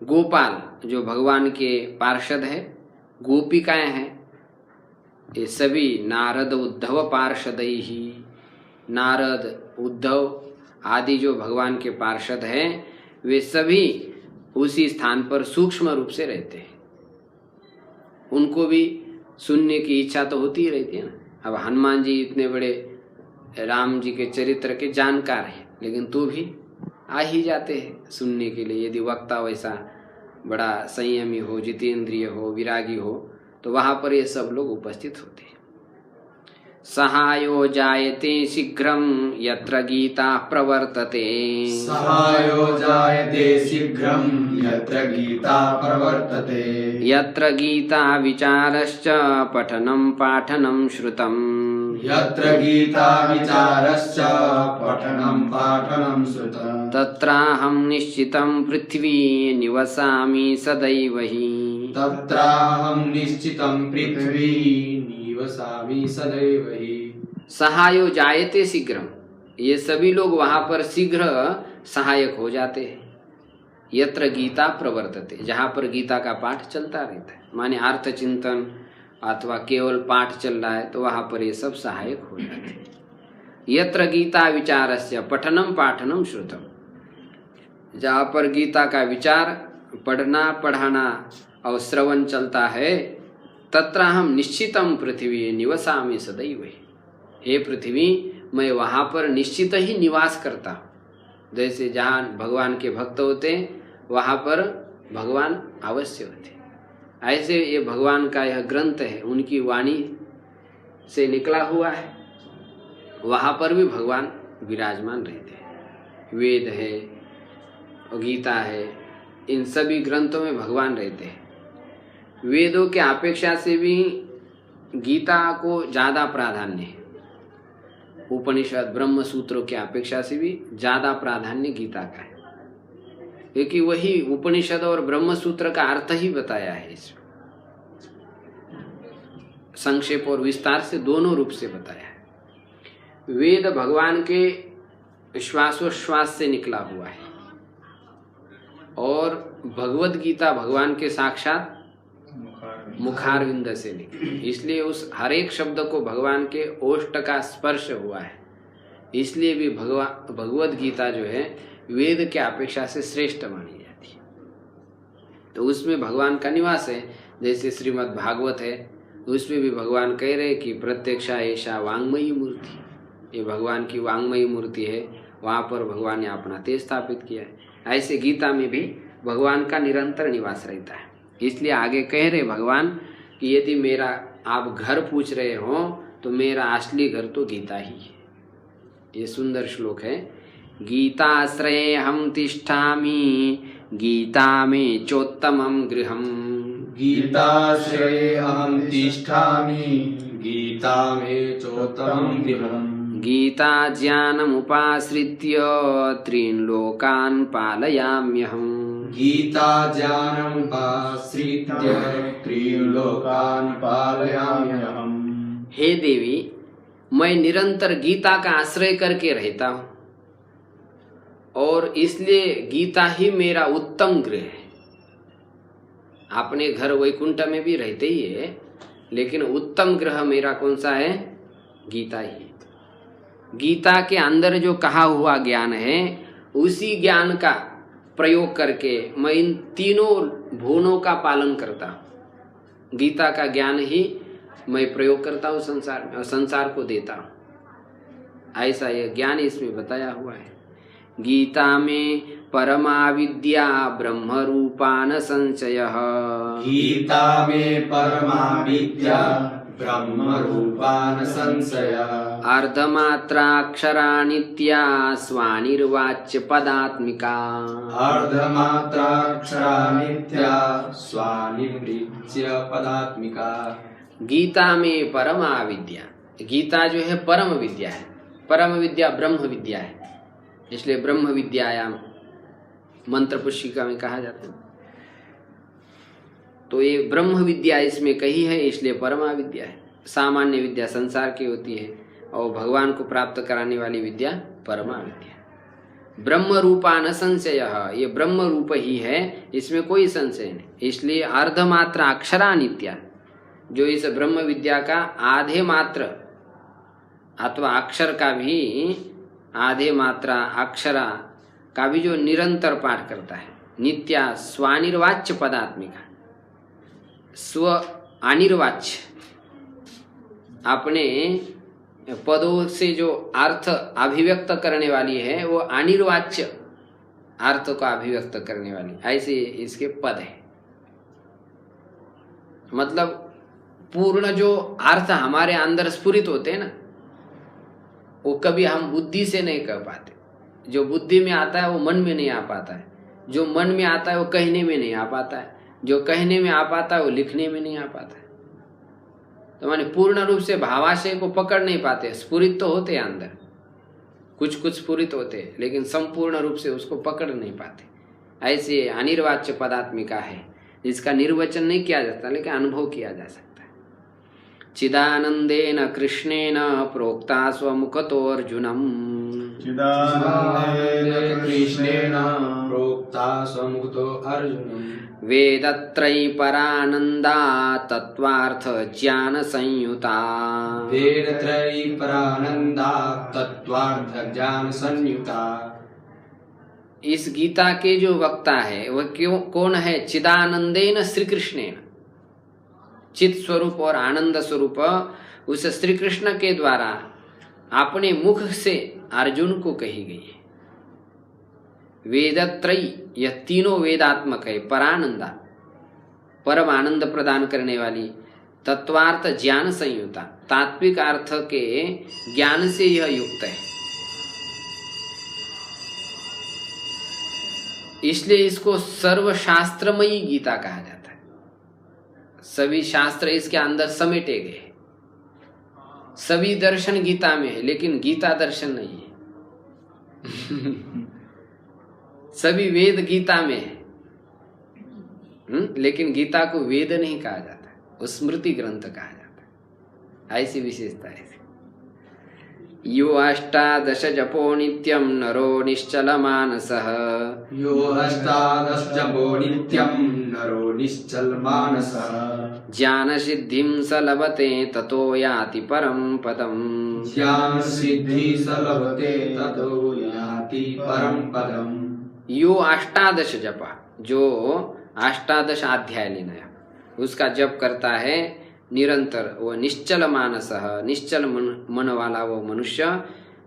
गोपाल जो भगवान के पार्षद है, गोपिकाएं हैं, ये सभी नारद उद्धव पार्षदै ही, नारद उद्धव आदि जो भगवान के पार्षद हैं वे सभी उसी स्थान पर सूक्ष्म रूप से रहते हैं। उनको भी सुनने की इच्छा तो होती ही रहती है ना। अब हनुमान जी इतने बड़े राम जी के चरित्र के जानकार हैं, लेकिन तो भी आ ही जाते हैं सुनने के लिए। यदि वक्ता वैसा बड़ा संयमी हो, जितेंद्रिय हो, विरागी हो, तो वहां पर ये सब लोग उपस्थित होते हैं। सहायो जायते शीघ्रं यत्र गीता प्रवर्तते। सहायो जायते शीघ्रं यत्र गीता प्रवर्तते। यत्र गीता विचारश्च पठनं पाठनं श्रुतम्। यत्र गीता विचारश्च पठनं पाठनं श्रुतम्। तत्राहं निश्चितं पृथ्वी निवसामि सदैव हि। तत्राहं निश्चितं पृथ्वी निवसामि सदैव हि। सहायो जायते शीघ्रम, ये सभी लोग वहां पर शीघ्र सहायक हो जाते हैं। यत्र गीता प्रवर्तते, जहां पर गीता का पाठ चलता रहता है, माने अर्थ चिंतन अथवा केवल पाठ चल रहा है, तो वहां पर ये सब सहायक हो जाते हैं। यत्र गीता विचारस्य पठनम पाठनम श्रुतम, जहां पर गीता का विचार, पढ़ना पढ़ाना और श्रवण चलता है, तत्र हम निश्चितम पृथ्वी निवसामि सदैव। हे पृथ्वी, मैं वहां पर निश्चित ही निवास करता हूँ। जैसे जहाँ भगवान के भक्त होते हैं वहां पर भगवान अवश्य होते, ऐसे ये भगवान का यह ग्रंथ है, उनकी वाणी से निकला हुआ है, वहां पर भी भगवान विराजमान रहते हैं। वेद है, गीता है, इन सभी ग्रंथों में भगवान रहते हैं। वेदों के अपेक्षा से भी गीता को ज्यादा प्राधान्य है। उपनिषद ब्रह्म सूत्रों के अपेक्षा से भी ज्यादा प्राधान्य गीता का है, क्योंकि वही उपनिषद और ब्रह्म सूत्र का अर्थ ही बताया है इसमें, संक्षेप और विस्तार से दोनों रूप से बताया है। वेद भगवान के श्वासोश्वास से निकला हुआ है और भगवत गीता भगवान के साक्षात मुखारविंद से निकली, इसलिए उस हर एक शब्द को भगवान के ओष्ठ का स्पर्श हुआ है। इसलिए भी भगवत गीता जो है वेद के अपेक्षा से श्रेष्ठ मानी जाती है। तो उसमें भगवान का निवास है। जैसे श्रीमद् भागवत है, उसमें भी भगवान कह रहे कि प्रत्यक्षा ऐसा वांगमयी मूर्ति, ये भगवान की वांगमयी मूर्ति है, वहाँ पर भगवान ने अपना तेज स्थापित किया है। ऐसे गीता में भी भगवान का निरंतर निवास रहता है। इसलिए आगे कह रहे भगवान कि यदि मेरा आप घर पूछ रहे हो तो मेरा असली घर तो गीता ही है। ये सुंदर श्लोक है। गीताश्रये हम तिष्ठामि गीता में चोत्तमं गृहम्। गीताश्रये अहं तिष्ठामि गीता में चोत्तमं गृहम्। गीता ज्ञानमुपाश्रित्य त्रीन् लोकान् पालयाम्यहम्। गीता ज्ञानमुपाश्रित्य त्रीन् लोकान् पालयाम्यहम्। हे देवी, मैं निरंतर गीता का आश्रय करके रहता हूँ और इसलिए गीता ही मेरा उत्तम गृह है। अपने घर वैकुंठ में भी रहते ही है, लेकिन उत्तम गृह मेरा कौन सा है? गीता ही। गीता के अंदर जो कहा हुआ ज्ञान है, उसी ज्ञान का प्रयोग करके मैं इन तीनों भुवनों का पालन करता हूँ। गीता का ज्ञान ही मैं प्रयोग करता हूँ संसार में और संसार को देता हूँ। ऐसा यह ज्ञान इसमें बताया हुआ है। गीता में परमा विद्या ब्रह्म रूपान संशयः। गीता में परमा विद्या ब्रह्म रूपान संशयः। अर्धमात्राक्षरानित्या स्वानिर्वाच्य पदात्मिका। अर्धमात्राक्षरानित्या स्वानिवृत्य पदात्मिका। गीता में परमा विद्या, गीता जो है परम विद्या है। परम विद्या ब्रह्म विद्या है, इसलिए ब्रह्म विद्यायाम मंत्र पुष्पिका में कहा जाता है। तो ये ब्रह्म विद्या इसमें कही है, इसलिए परमा विद्या है। सामान्य विद्या संसार की होती है और भगवान को प्राप्त कराने वाली विद्या परमा विद्या। ब्रह्म रूपा न संशय, ये ब्रह्म रूप ही है, इसमें कोई संशय नहीं। इसलिए अर्धमात्रा अक्षरा नित्या, जो इस ब्रह्म विद्या का आधे मात्र अथवा अक्षर का भी आधे मात्रा अक्षरा का भी जो निरंतर पाठ करता है, नित्या स्वानिर्वाच्य पदात्मिका, स्व अनिर्वाच्य, अपने पदों से जो अर्थ अभिव्यक्त करने वाली है वो अनिर्वाच्य अर्थ को अभिव्यक्त करने वाली, ऐसे इसके पद है। मतलब पूर्ण जो अर्थ हमारे अंदर स्फुरित होते हैं ना, वो कभी हम बुद्धि से नहीं कर पाते। जो बुद्धि में आता है वो मन में नहीं आ पाता है, जो मन में आता है वो कहने में नहीं आ पाता है, जो कहने में आ पाता है वो लिखने में नहीं आ पाता है। तो माने पूर्ण रूप से भावाशय को पकड़ नहीं पाते। स्फुरित तो होते हैं अंदर, कुछ कुछ स्फुरित होते हैं, लेकिन संपूर्ण रूप से उसको पकड़ नहीं पाते। ऐसे अनिर्वाच्य पदात्मिका है, जिसका निर्वचन नहीं किया जाता लेकिन अनुभव किया जा सकता है। चिदानंदेन कृष्णेन प्रोक्ता स्वमुखतो अर्जुनम्, चिदानंदेन कृष्णेन प्रोक्ता स्वमुखतो अर्जुनम्, वेदत्रयी परानंदा तत्वार्थ ज्ञान संयुता। वेदत्रयी परानंदा तत्वार्थ ज्ञान संयुता। इस गीता के जो वक्ता है वह कौन है? चिदानंदेन श्री कृष्णेन, चित स्वरूप और आनंद स्वरूप उस श्री कृष्ण के द्वारा अपने मुख से अर्जुन को कही गई है। वेदत्रयी, यह तीनों वेदात्मक है। परानंदा, परम आनंद प्रदान करने वाली। तत्वार्थ ज्ञान संयुता, तात्विक अर्थ के ज्ञान से यह युक्त है। इसलिए इसको सर्वशास्त्रमयी गीता कहा जाता है। सभी शास्त्र इसके अंदर समेटे गए। सभी दर्शन गीता में है, लेकिन गीता दर्शन नहीं है। सभी वेद गीता में है, लेकिन गीता को वेद नहीं कहा जाता, वो स्मृति ग्रंथ कहा जाता है। ऐसी विशेषता है। यो अष्टादश जपो नित्यं नरो निश्चल मानसः, यो अष्टादश जपो नित्यं नरो निश्चल मानसः, ज्ञान सिद्धिं स लभते ततो याति परम पदम्, ज्ञान सिद्धि स लभते ततो याति परम पदम्। यो अष्टादश जपा, जो अष्टादश अध्याय लेना है उसका जप करता है निरंतर, वो निश्चल मानस, निश्चल मन वाला वो मनुष्य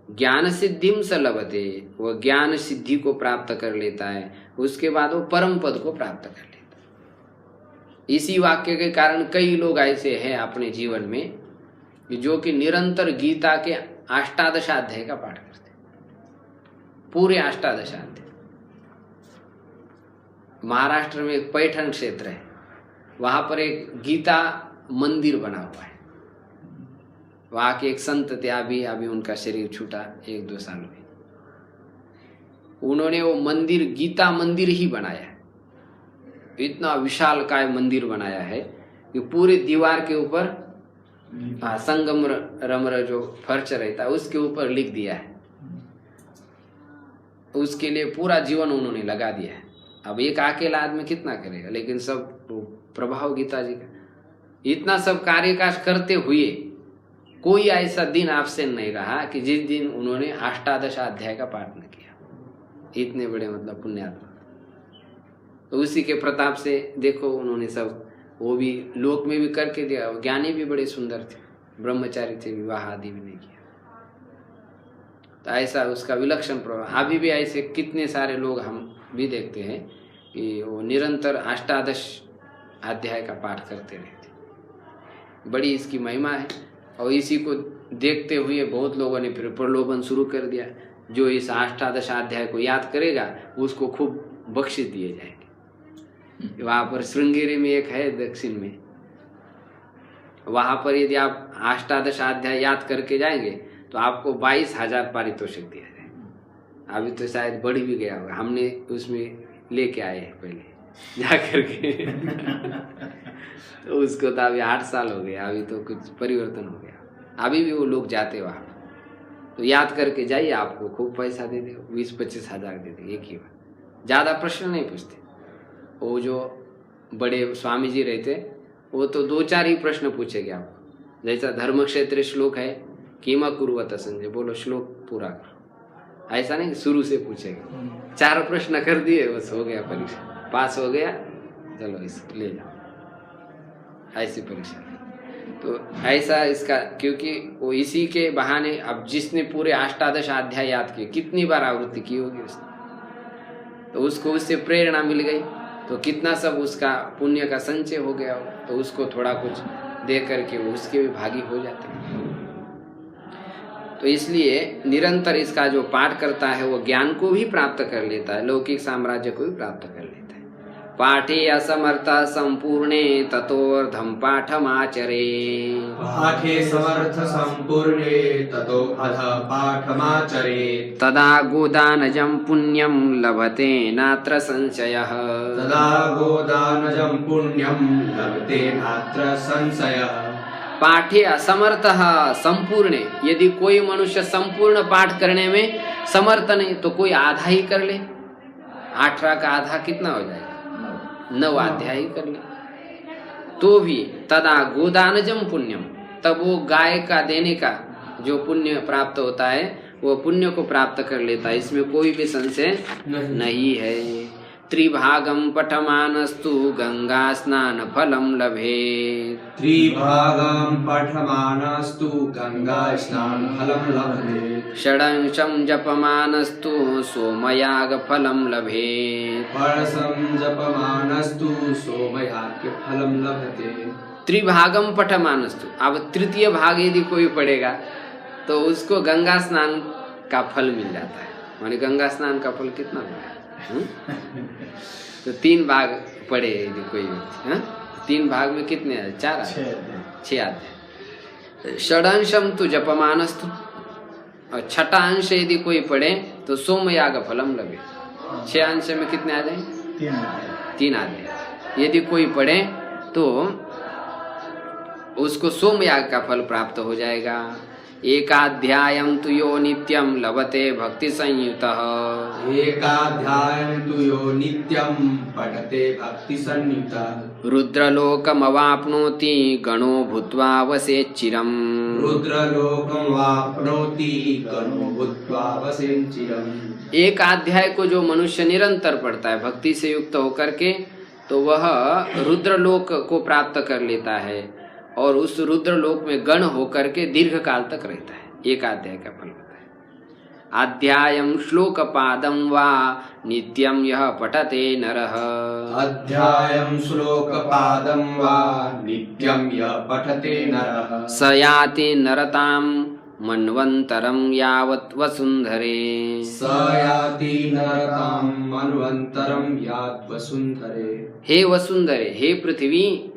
ज्ञान सिद्धिम स लभते, वो ज्ञान सिद्धि को प्राप्त कर लेता है। उसके बाद वो परम पद को प्राप्त कर लेता है। इसी वाक्य के कारण कई लोग ऐसे हैं अपने जीवन में जो कि निरंतर गीता के अष्टादश अध्याय का पाठ करते हैं, पूरे अष्टादश अध्याय। महाराष्ट्र में एक पैठण क्षेत्र है, वहां पर एक गीता मंदिर बना हुआ है। वहां के एक संत थे, अभी उनका शरीर छूटा 1-2 साल में। उन्होंने वो मंदिर गीता मंदिर ही बनाया है। इतना विशाल काय मंदिर बनाया है कि पूरे दीवार के ऊपर संगम रमर जो फर्श रहता है उसके ऊपर लिख दिया है। उसके लिए पूरा जीवन उन्होंने लगा दिया है। अब एक अकेला आदमी कितना करेगा, लेकिन सब प्रभाव गीता जी का। इतना सब कार्यकाज करते हुए कोई ऐसा दिन एब्सेंट नहीं रहा कि जिस दिन उन्होंने अष्टादश अध्याय का पाठ न किया। इतने बड़े मतलब पुण्यात्मा। तो उसी के प्रताप से देखो उन्होंने सब, वो भी लोक में भी करके दिया। ज्ञानी भी बड़े सुंदर थे, ब्रह्मचारी थे, विवाह आदि भी नहीं किया। तो ऐसा उसका विलक्षण प्रभाव। अभी भी ऐसे कितने सारे लोग हम भी देखते हैं कि वो निरंतर अष्टादश अध्याय का पाठ करते रहते। बड़ी इसकी महिमा है और इसी को देखते हुए बहुत लोगों ने फिर प्रलोभन शुरू कर दिया, जो इस अष्टादशाध्याय को याद करेगा उसको खूब बख्शिश दिए जाएंगे। वहां पर श्रृंगेरी में एक है दक्षिण में, वहां पर यदि आप अष्टादशाध्याय याद करके जाएंगे तो आपको 22,000 पारितोषिक दिया जाएगा। अभी तो शायद बढ़ भी गया होगा, हमने उसमें लेके आए हैं पहले जा करके तो उसको तो अभी 8 साल हो गया, अभी तो कुछ परिवर्तन हो गया। अभी भी वो लोग जाते वहां, तो याद करके जाइए, आपको खूब पैसा दे दे, 20-25 हजार दे दे एक ही बार, ज्यादा प्रश्न नहीं पूछते। वो जो बड़े स्वामी जी रहते वो तो 2-4 ही प्रश्न पूछेंगे आपको। जैसा धर्म क्षेत्र श्लोक है, कीमा कुरुवत संजय, बोलो श्लोक पूरा करो, ऐसा नहीं शुरू से पूछेगा। 4 प्रश्न कर दिए बस हो गया, परीक्षा पास हो गया, चलो इसको ले जाओ, ऐसी परीक्षा। तो ऐसा इसका, क्योंकि वो इसी के बहाने, अब जिसने पूरे अष्टादश अध्याय याद किए, कितनी बार आवृत्ति की होगी उसने, तो उसको उससे प्रेरणा मिल गई, तो कितना सब उसका पुण्य का संचय हो गया हो, तो उसको थोड़ा कुछ दे करके वो उसके भी भागी हो जाते हैं। तो इसलिए निरंतर इसका जो पाठ करता है वो ज्ञान को भी प्राप्त कर लेता है, लौकिक साम्राज्य को भी प्राप्त कर लेता है। पाठे असमर्थ संपूर्णे ततोर्धम पाठमाचरे, पाठे समर्थ संपूर्णे ततो अध पाठमाचरे, तदा गोदानजं पुण्यं लभते नात्र संशयः, तदा गोदानजं पुण्यं लभते नात्र संशयः। पाठे असमर्थः संपूर्णे, यदि कोई मनुष्य संपूर्ण पाठ करने में समर्थ नहीं तो कोई आधा ही कर ले। 18 का आधा कितना हो जाएगा? 9 अध्याय ही कर ले तो भी, तदा गोदानजम पुण्यम, तब वो गाय का देने का जो पुण्य प्राप्त होता है वो पुण्य को प्राप्त कर लेता है, इसमें कोई भी संशय नहीं है। त्रिभागम पठमानस्तु गंगा स्नान फलम लभे, त्रिभागम पठमानस्तु गंगा स्नान फलम लभे, षडंशं जपमानस्तु सोमयाग फलम लभे, परसं जपमानस्तु सोमयाग फलम लभते। त्रिभागम पठमानस्तु, अब तृतीय भाग यदि कोई पढ़ेगा तो उसको गंगा स्नान का फल मिल जाता है। माने गंगा स्नान का फल कितना होगा? तो 3 भाग पढ़े यदि कोई व्यक्ति, 3 भाग में कितने हैं? 4 6 आते। षडांशम तो जपमानस्तु, और 6ठा अंश यदि कोई पढ़े तो सोमयाग फलम लगे। 6 अंश में कितने आ जाएंगे? 3 आ जाए। यदि कोई पढ़े तो उसको सोमयाग का फल प्राप्त हो जाएगा। एकाध्यायं तु यो नित्यं लभते भक्ति संयुतः, एकाध्यायं तु यो नित्यं पठते भक्ति संयुतः, रुद्रलोकमवाप्नोति गणो भूत्वा वसेच्चिरम्, रुद्रलोकमवाप्नोति गणो भूत्वा वसेच्चिरम्। एक अध्याय को जो मनुष्य निरंतर पढ़ता है भक्ति से युक्त होकर के, तो वह रुद्रलोक को प्राप्त कर लेता है और उस रुद्रलोक में गण होकर के दीर्घ काल तक रहता है। एक अध्याय का फल होता है। अध्यायं श्लोक पादं वा नित्यं यः पठते नरः, अध्यायं श्लोक पादं वा नित्यं यः पठते नरः, स याति नरतां मन्वन्तरं यावत् वसुन्धरे, स याति नरतां मन्वन्तरं यावत् वसुन्धरे। हे वसुन्धरे, हे पृथ्वी,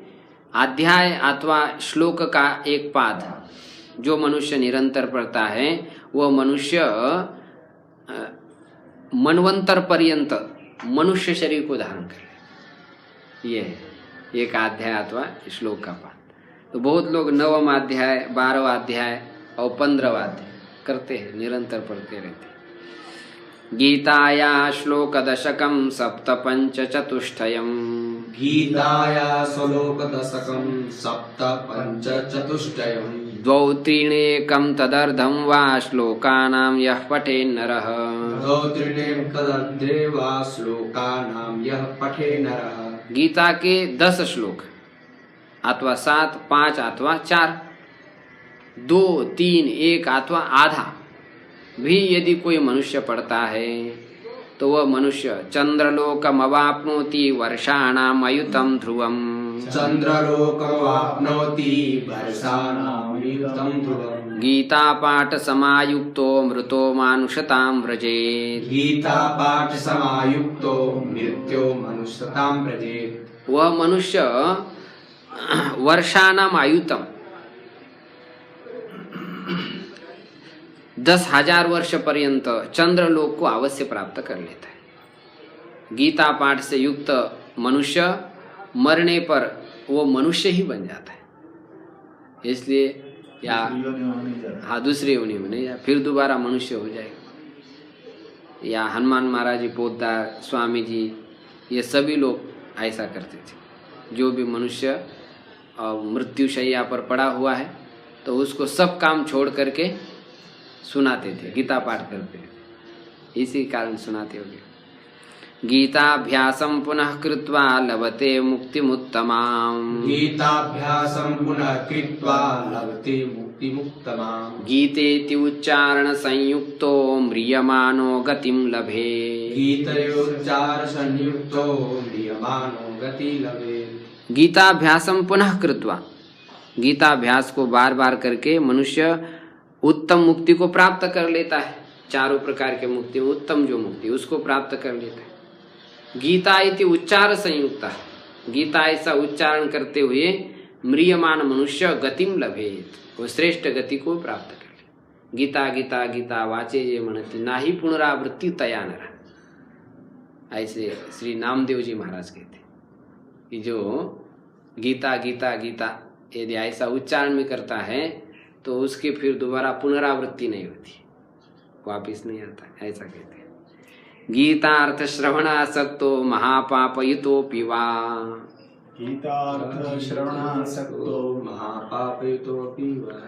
अध्याय अथवा श्लोक का एक पाद जो मनुष्य निरंतर पढ़ता है वह मनुष्य मनवंतर पर्यंत मनुष्य शरीर को धारण करे। ये है एक अध्याय अथवा श्लोक का पाद। तो बहुत लोग 9वां अध्याय, 12वां अध्याय और 15वां अध्याय करते हैं, निरंतर पढ़ते रहते हैं। गीताया श्लोक दशकं सप्तपंच चतुष्टयम्, गीताया श्लोक दशकं सप्तपंच चतुष्टयम्, द्वौ त्रीणेकं तदर्धं वा श्लोकानां यः पठेन्नरः, द्वौ त्रीणेकं तदर्धं वा श्लोकानां यः पठेन्नरः। गीता के 10 श्लोक अथवा 7, 5 अथवा 4, 2, 3, 1 अथवा आधा भी यदि कोई मनुष्य पढ़ता है तो वह मनुष्य चंद्रलोकमवाप्नोति वर्षाणाम अयुतम ध्रुवम, चन्द्रलोकमाप्नोति वर्षाणामयुतं ध्रुवम् गीता पाठ समायुक्तो मृतो मानुषतां व्रजेत् गीता पाठ समायुक्तो मृत्यो मनुष्यतां व्रजेत् वह मनुष्य वर्षाणाम आयुतम 10,000 वर्ष पर्यंत चंद्रलोक को अवश्य प्राप्त कर लेता है। गीता पाठ से युक्त मनुष्य मरने पर वो मनुष्य ही बन जाता है। इसलिए या हाँ दूसरी योनि में नहीं, फिर दोबारा मनुष्य हो जाएगा। या हनुमान महाराज जी, पोद्दार, स्वामी जी, ये सभी लोग ऐसा करते थे। जो भी मनुष्य मृत्युशैया पर पड़ा हुआ है तो उसको सब काम छोड़ करके सुनाते थे, गीता पाठ करते थे। इसी कारण सुनाते होंगे। गीताभ्यासं पुनः कृत्वा लभते मुक्तिमुत्तमाम् गीताभ्यासं पुनः कृत्वा लभते मुक्तिमुत्तमाम् गीतेति उच्चारण संयुक्तो म्रियमाणो गतिं लभे गीतयोच्चार संयुक्तो म्रियमाणो गति लभे गीताभ्यासं पुनः कृत्वा, गीताभ्यास को बार बार करके मनुष्य उत्तम मुक्ति को प्राप्त कर लेता है। चारों प्रकार के मुक्ति, उत्तम जो मुक्ति उसको प्राप्त कर लेता है। गीता इति उच्चार संयुक्ता, गीता ऐसा उच्चारण करते हुए म्रियमान मनुष्य गतिम लभेत, वो श्रेष्ठ गति को प्राप्त कर ले। गीता गीता गीता वाचे ये मनति नाही पुनरावृत्ति तया नरा, ऐसे श्री नामदेव जी महाराज कहते कि जो गीता गीता गीता यदि ऐसा उच्चारण में करता है तो उसकी फिर दोबारा पुनरावृत्ति नहीं होती, वापिस नहीं आता, ऐसा कहते हैं। गीतार्थ श्रवणासक्तो महापापयुतोऽपि वा गीतार्थ श्रवणासक्तो महापापयुतोऽपि वा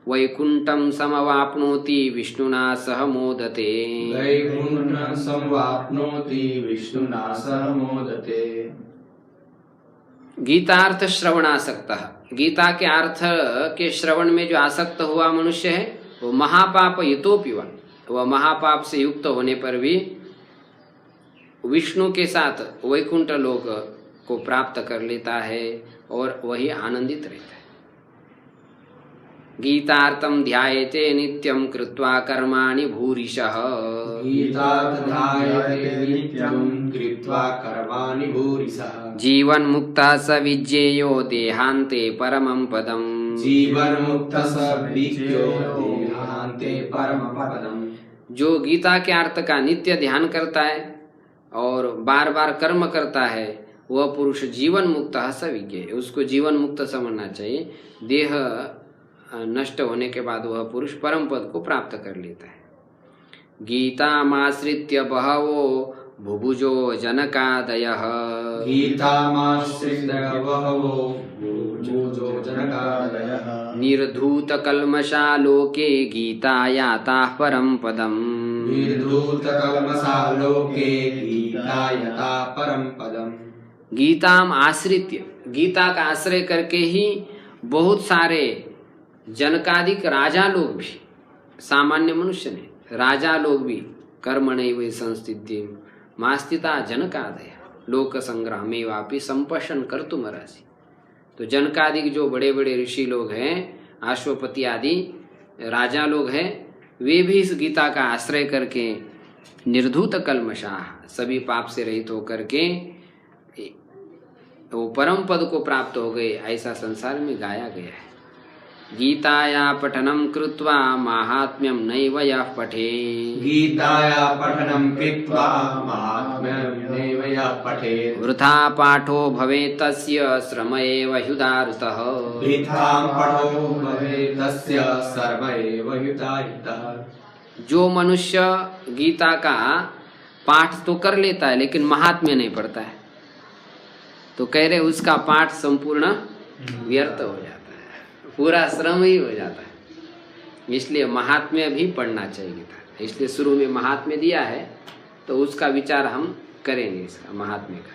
वैकुंठं समवाप्नोति विष्णुना सह मोदते वैकुंठं समवाप्नोति विष्णुना सह मोदते गीतार्थ श्रवणासक्त, गीता के अर्थ के श्रवण में जो आसक्त हुआ मनुष्य है वो महापाप युतोऽपि वा, वह महापाप से युक्त होने पर भी विष्णु के साथ वैकुंठ लोक को प्राप्त कर लेता है और वही आनंदित रहता है। गीतार्थं ध्यायते नित्यं कृत्वा कर्माणि भूरिशः गीतार्थ ध्यायते नित्यं कृत्वा कर्माणि भूरिशः जीवन मुक्तः स विज्ञेयो देहान्ते परमं पदम् जीवन मुक्तः स विज्ञेयो देहान्ते परमं पदम्। जो गीता के अर्थ का नित्य ध्यान करता है और बार बार कर्म करता है वह पुरुष जीवन मुक्त स विज्ञेय, उसको जीवन मुक्त समझना चाहिए। देह नष्ट होने के बाद वह पुरुष परम पद को प्राप्त कर लेता है। गीतामाश्रित्य बहवो भुभुजो जनकादयः गीतामाश्रित्य बहवो भुभुजो जनकादयः निर्धूत कल्मषा लोके गीतायाताः परम पदम् निर्धूत कल्मषा लोके गीतायाताः परम पदम्। गीताम आश्रित्य, गीता का आश्रय करके ही बहुत सारे जनकादिक राजा लोग भी, सामान्य मनुष्य ने, राजा लोग भी कर्मणैव संस्थितिं मास्तिता जनकादय लोक संग्रामे वापि संपशन कर्तुमर्हसि। तो जनकादिक जो बड़े बड़े ऋषि लोग हैं, अश्वपति आदि राजा लोग हैं, वे भी इस गीता का आश्रय करके निर्धूत कल्मषाः, सभी पाप से रहित होकर के वो परम पद को प्राप्त हो गए, ऐसा संसार में गाया गया है। गीताया पठनं कृत्वा माहात्म्यं नैव यः पठेत् गीताया पठनं कृत्वा माहात्म्यं नैव यः पठेत् वृथा पाठो भवेत् तस्य श्रम एव ह्युदारुतः वृथा पाठो भवेत् तस्य श्रम एव ह्युदारुतः। जो मनुष्य गीता का पाठ तो कर लेता है लेकिन महात्म्य नहीं पढ़ता है तो कह रहे उसका पाठ संपूर्ण व्यर्थ हो जाता है, पूरा श्रम ही हो जाता है। इसलिए महात्म्य भी पढ़ना चाहिए था, इसलिए शुरू में महात्म्य दिया है तो उसका विचार हम करेंगे, इसका महात्म्य का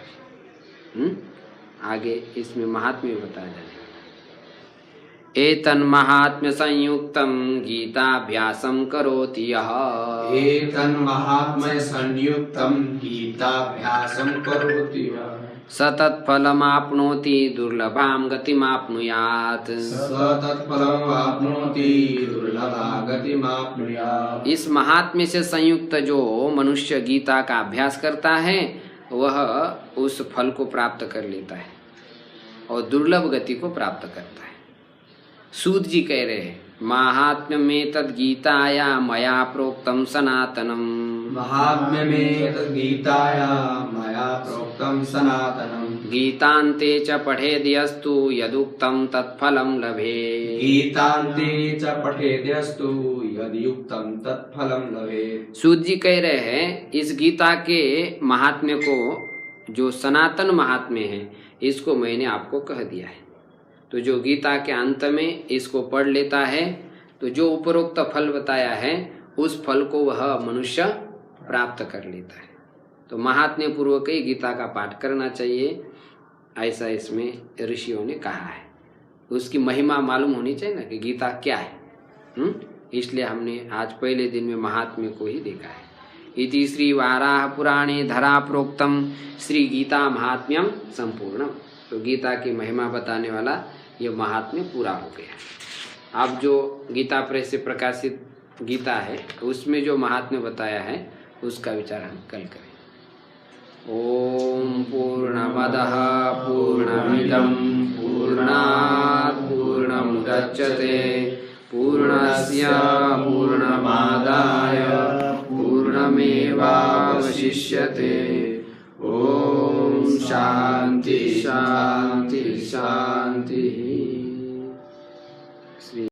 आगे इसमें महात्म्य बताया जाएगा। एतन् महात्म्य संयुक्तं गीताभ्यासं करोति यः एतन् महात्म्य संयुक्तं गीताभ्यासं करोति यः सतत्फलमाप्नोति दुर्लभां गतिमाप्नुयात्। सतत्फलमाप्नोति दुर्लभा गतिमाप्नुयात्। इस महात्म्य से संयुक्त जो मनुष्य गीता का अभ्यास करता है वह उस फल को प्राप्त कर लेता है और दुर्लभ गति को प्राप्त करता है। सूत जी कह रहे हैं महात्म्य में तद गीताया मया प्रोक्तम सनातनम। महात्म्य में तद् गीताया मया प्रोक्तम सनातनम। गीतान्ते च पठेद्यस्तु यदुक्तं तत्फलं लभेत्। गीतान्ते च पठेद्यस्तु यद्युक्तं तत्फलं लभेत्। सूत जी कह रहे हैं इस गीता के महात्म्य को, जो सनातन महात्म्य है, इसको मैंने आपको कह दिया है। तो जो गीता के अंत में इसको पढ़ लेता है तो जो उपरोक्त फल बताया है उस फल को वह मनुष्य प्राप्त कर लेता है। तो महात्म्य पूर्वक ही गीता का पाठ करना चाहिए, ऐसा इसमें ऋषियों ने कहा है। उसकी महिमा मालूम होनी चाहिए ना कि गीता क्या है। इसलिए हमने आज पहले दिन में महात्म्य को ही देखा है। इति श्री वाराह पुराणे धरा प्रोक्तम श्री गीता महात्म्यम संपूर्णम। तो गीता की महिमा बताने वाला ये महात्म्य पूरा हो गया। अब जो गीता प्रेस से प्रकाशित गीता है उसमें जो महात्म्य बताया है उसका विचार हम कल करें। ओम पूर्णमदः पूर्णमिदं पूर्णात् पूर्णमुदच्यते पूर्णस्य पूर्णमादाय पूर्णमेवावशिष्यते। ओम शांति शांति शांति।